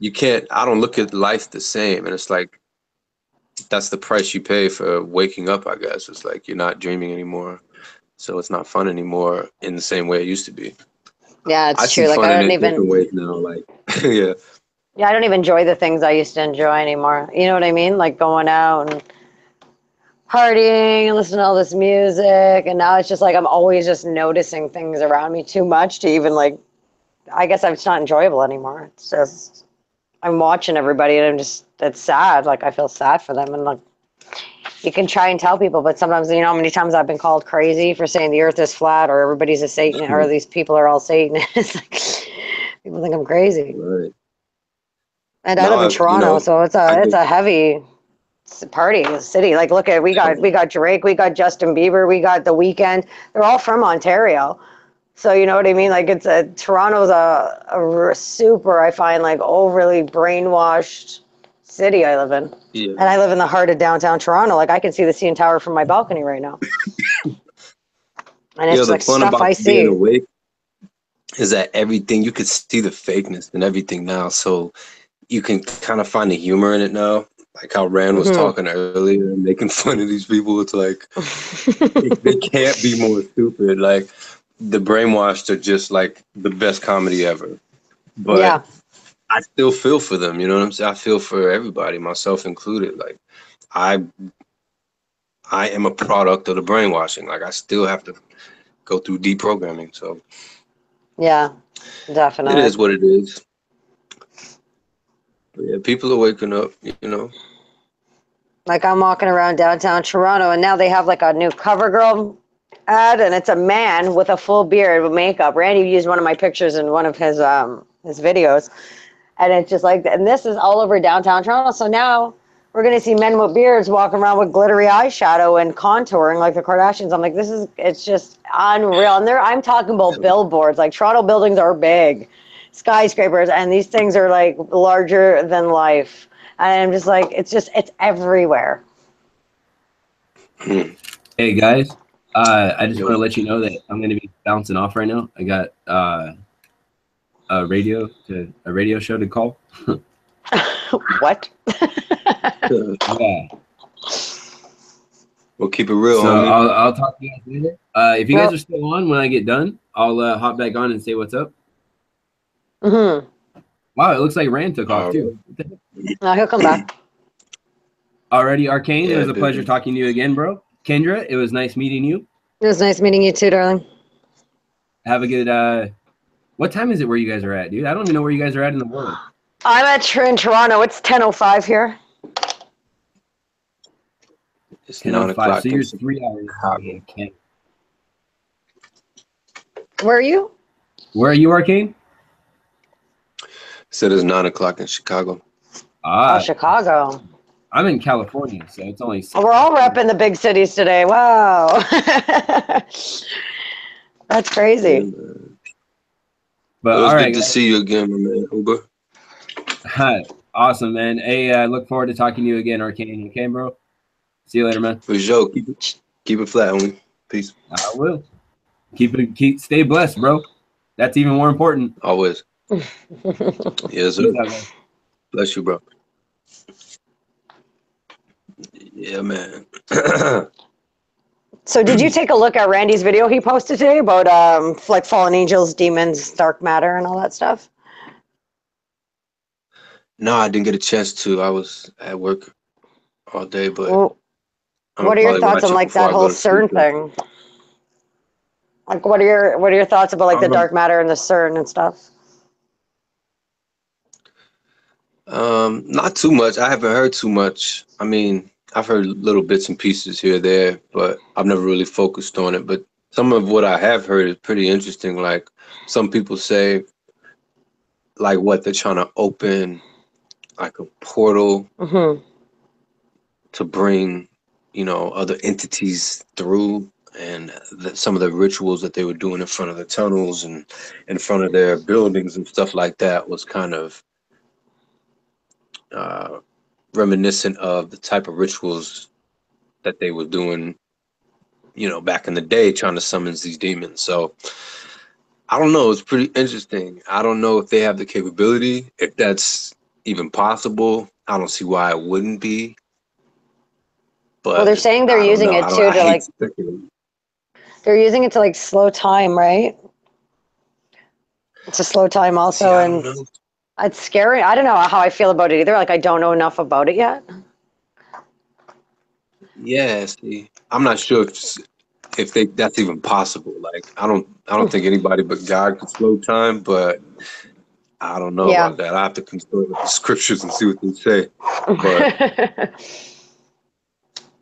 you can't, I don't look at life the same. And it's like, that's the price you pay for waking up, I guess. It's like you're not dreaming anymore. So it's not fun anymore in the same way it used to be. yeah, it's I true. see Like, fun I in don't it different even, ways now. Like, yeah. yeah, I don't even enjoy the things I used to enjoy anymore. You know what I mean? Like going out and partying and listening to all this music. And now it's just like I'm always just noticing things around me too much to even like, I guess it's not enjoyable anymore. It's just, I'm watching everybody and I'm just, it's sad. Like, I feel sad for them. And like, you can try and tell people, but sometimes, you know how many times I've been called crazy for saying the earth is flat or everybody's a Satan or these people are all Satanists. Like, people think I'm crazy. Right. And I No, live in Toronto, you know, so it's a heavy party city. Like, look at we got Drake, we got Justin Bieber, we got The Weeknd. They're all from Ontario, so you know what I mean. Like, Toronto's a super, I find, like overly brainwashed city I live in. Yeah. And I live in the heart of downtown Toronto. Like, I can see the CN Tower from my balcony right now. And it's the like fun stuff about I being see. awake is that everything, you could see the fakeness and everything now. So you can kind of find the humor in it now. Like how Rand was talking earlier and making fun of these people. It's like, they can't be more stupid. Like, the brainwashed are just like the best comedy ever. But Yeah. I still feel for them. You know what I'm saying? I feel for everybody, myself included. Like, I am a product of the brainwashing. Like, I still have to go through deprogramming. So Yeah, definitely. it is what it is. But yeah, people are waking up, you know. Like, I'm walking around downtown Toronto and now they have like a new CoverGirl ad and it's a man with a full beard with makeup. Randy used one of my pictures in one of his videos. And it's just like, and this is all over downtown Toronto. So now we're going to see men with beards walking around with glittery eyeshadow and contouring like the Kardashians. I'm like, it's just unreal. And I'm talking about billboards. Like, Toronto buildings are big, skyscrapers, and these things are like larger than life. And I'm just like, it's everywhere. Hey guys, I just want to let you know that I'm going to be bouncing off right now. I got a radio show to call. What? Yeah. We'll keep it real, So homie. I'll talk to you guys later. If you guys are still on when I get done, I'll hop back on and say what's up. Mm-hmm. Wow, it looks like Rand took off All too. No, he'll come back. Alriady, Arcane, it Yeah, was a pleasure baby. talking to you again, bro. Kendra, it was nice meeting you. It was nice meeting you too, darling. Have a good what time is it where you guys are at, dude? I don't even know where you guys are at in the world. I'm in Toronto. It's 10:05 here. It's 10:05. 9 o'clock. So in you're 3 hours Chicago. in Canada. Where are you? Where are you, Arcane? Said it's 9 o'clock in Chicago. Oh, Chicago. I'm in California, so it's only 6. We're all repping the big cities today. Wow. That's crazy. Yeah, man. But It was all good right, to guys. see you again, my man. Uber. Awesome, man. Hey, I look forward to talking to you again, Arcane. Okay, bro? See you later, man. For sure. Keep it flat, homie. Peace. I will. Stay blessed, bro. That's even more important. Always. Yes, sir. Peace out, guys. Bless you, bro. Yeah, man. So did you take a look at Randy's video he posted today about like fallen angels, demons, dark matter, and all that stuff? No, I didn't get a chance to. I was at work all day, but Well, I'm what are your probably thoughts on watch it like before that I go whole to sleep, CERN thing? Like, what are your thoughts about like the dark matter and the CERN and stuff? Not too much. I haven't heard too much. I mean, I've heard little bits and pieces here or there, but I've never really focused on it. But some of what I have heard is pretty interesting. Like some people say, like what they're trying to open, like a portal Mm-hmm. to bring, other entities through, and some of the rituals that they were doing in front of the tunnels and in front of their buildings and stuff like that was kind of reminiscent of the type of rituals that they were doing, back in the day, trying to summon these demons. So I don't know. It's pretty interesting. I don't know if they have the capability, if that's even possible. I don't see why it wouldn't be. But Well, they're saying they're I don't using know. it too I to hate like speculating. they're using it to like slow time, right? It's a slow time See, also, I don't and know. it's scary. I don't know how I feel about it either. Like I don't know enough about it yet. Yeah, see, I'm not sure if that's even possible. Like, I don't think anybody but God could slow time, but I don't know Yeah. about that. I have to consult with the scriptures and see what they say. But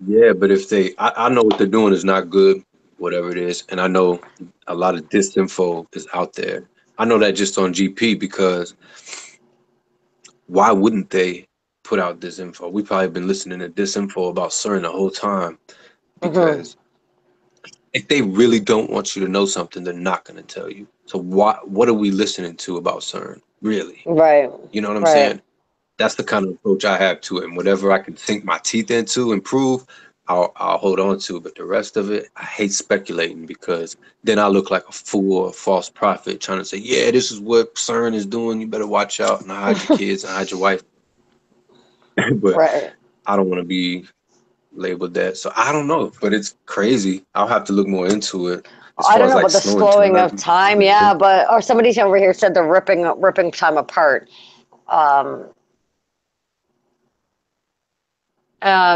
yeah, but if I know what they're doing is not good, whatever it is, and I know a lot of disinfo is out there. I know that just on GP, because why wouldn't they put out disinfo? We've probably been listening to disinfo about CERN the whole time, because if they really don't want you to know something, they're not going to tell you. So what are we listening to about CERN, really? Right. You know what I'm Right. saying? That's the kind of approach I have to it. And whatever I can sink my teeth into and prove, I'll hold on to. But the rest of it, I hate speculating, because then I look like a fool or a false prophet trying to say, yeah, this is what CERN is doing. You better watch out and hide your kids and hide your wife. But Right. I don't want to be labeled that. So I don't know, but it's crazy. I'll have to look more into it. As I far don't as know like about the slowing of time, yeah, but or somebody over here said the ripping time apart.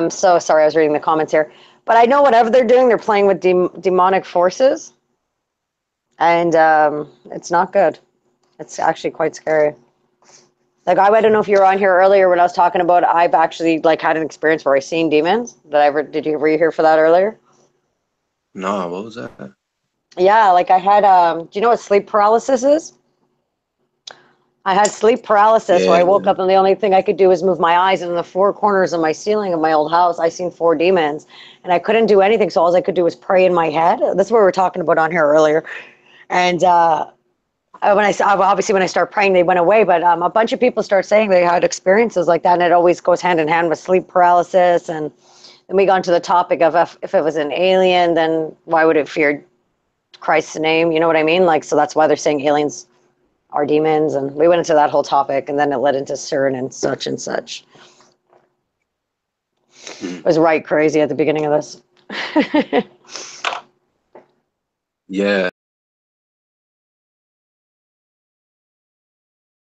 So sorry, I was reading the comments here, but I know whatever they're doing, they're playing with demonic forces, and it's not good. It's actually quite scary. Like I don't know if you were on here earlier when I was talking about I've actually like had an experience where I seen demons. Were you here for that earlier? No, what was that? Yeah, like I had do you know what sleep paralysis is? I had sleep paralysis where I woke up and the only thing I could do was move my eyes, and in the four corners of my ceiling of my old house, I seen 4 demons, and I couldn't do anything. So all I could do was pray in my head. That's what we were talking about on here earlier. And when I start praying, they went away. But a bunch of people start saying they had experiences like that, and it always goes hand in hand with sleep paralysis. And then we got into the topic of if it was an alien, then why would it fear Christ's name? You know what I mean? Like, so that's why they're saying aliens our demons, and we went into that whole topic, and then it led into CERN and such and such. It was right crazy at the beginning of this. Yeah.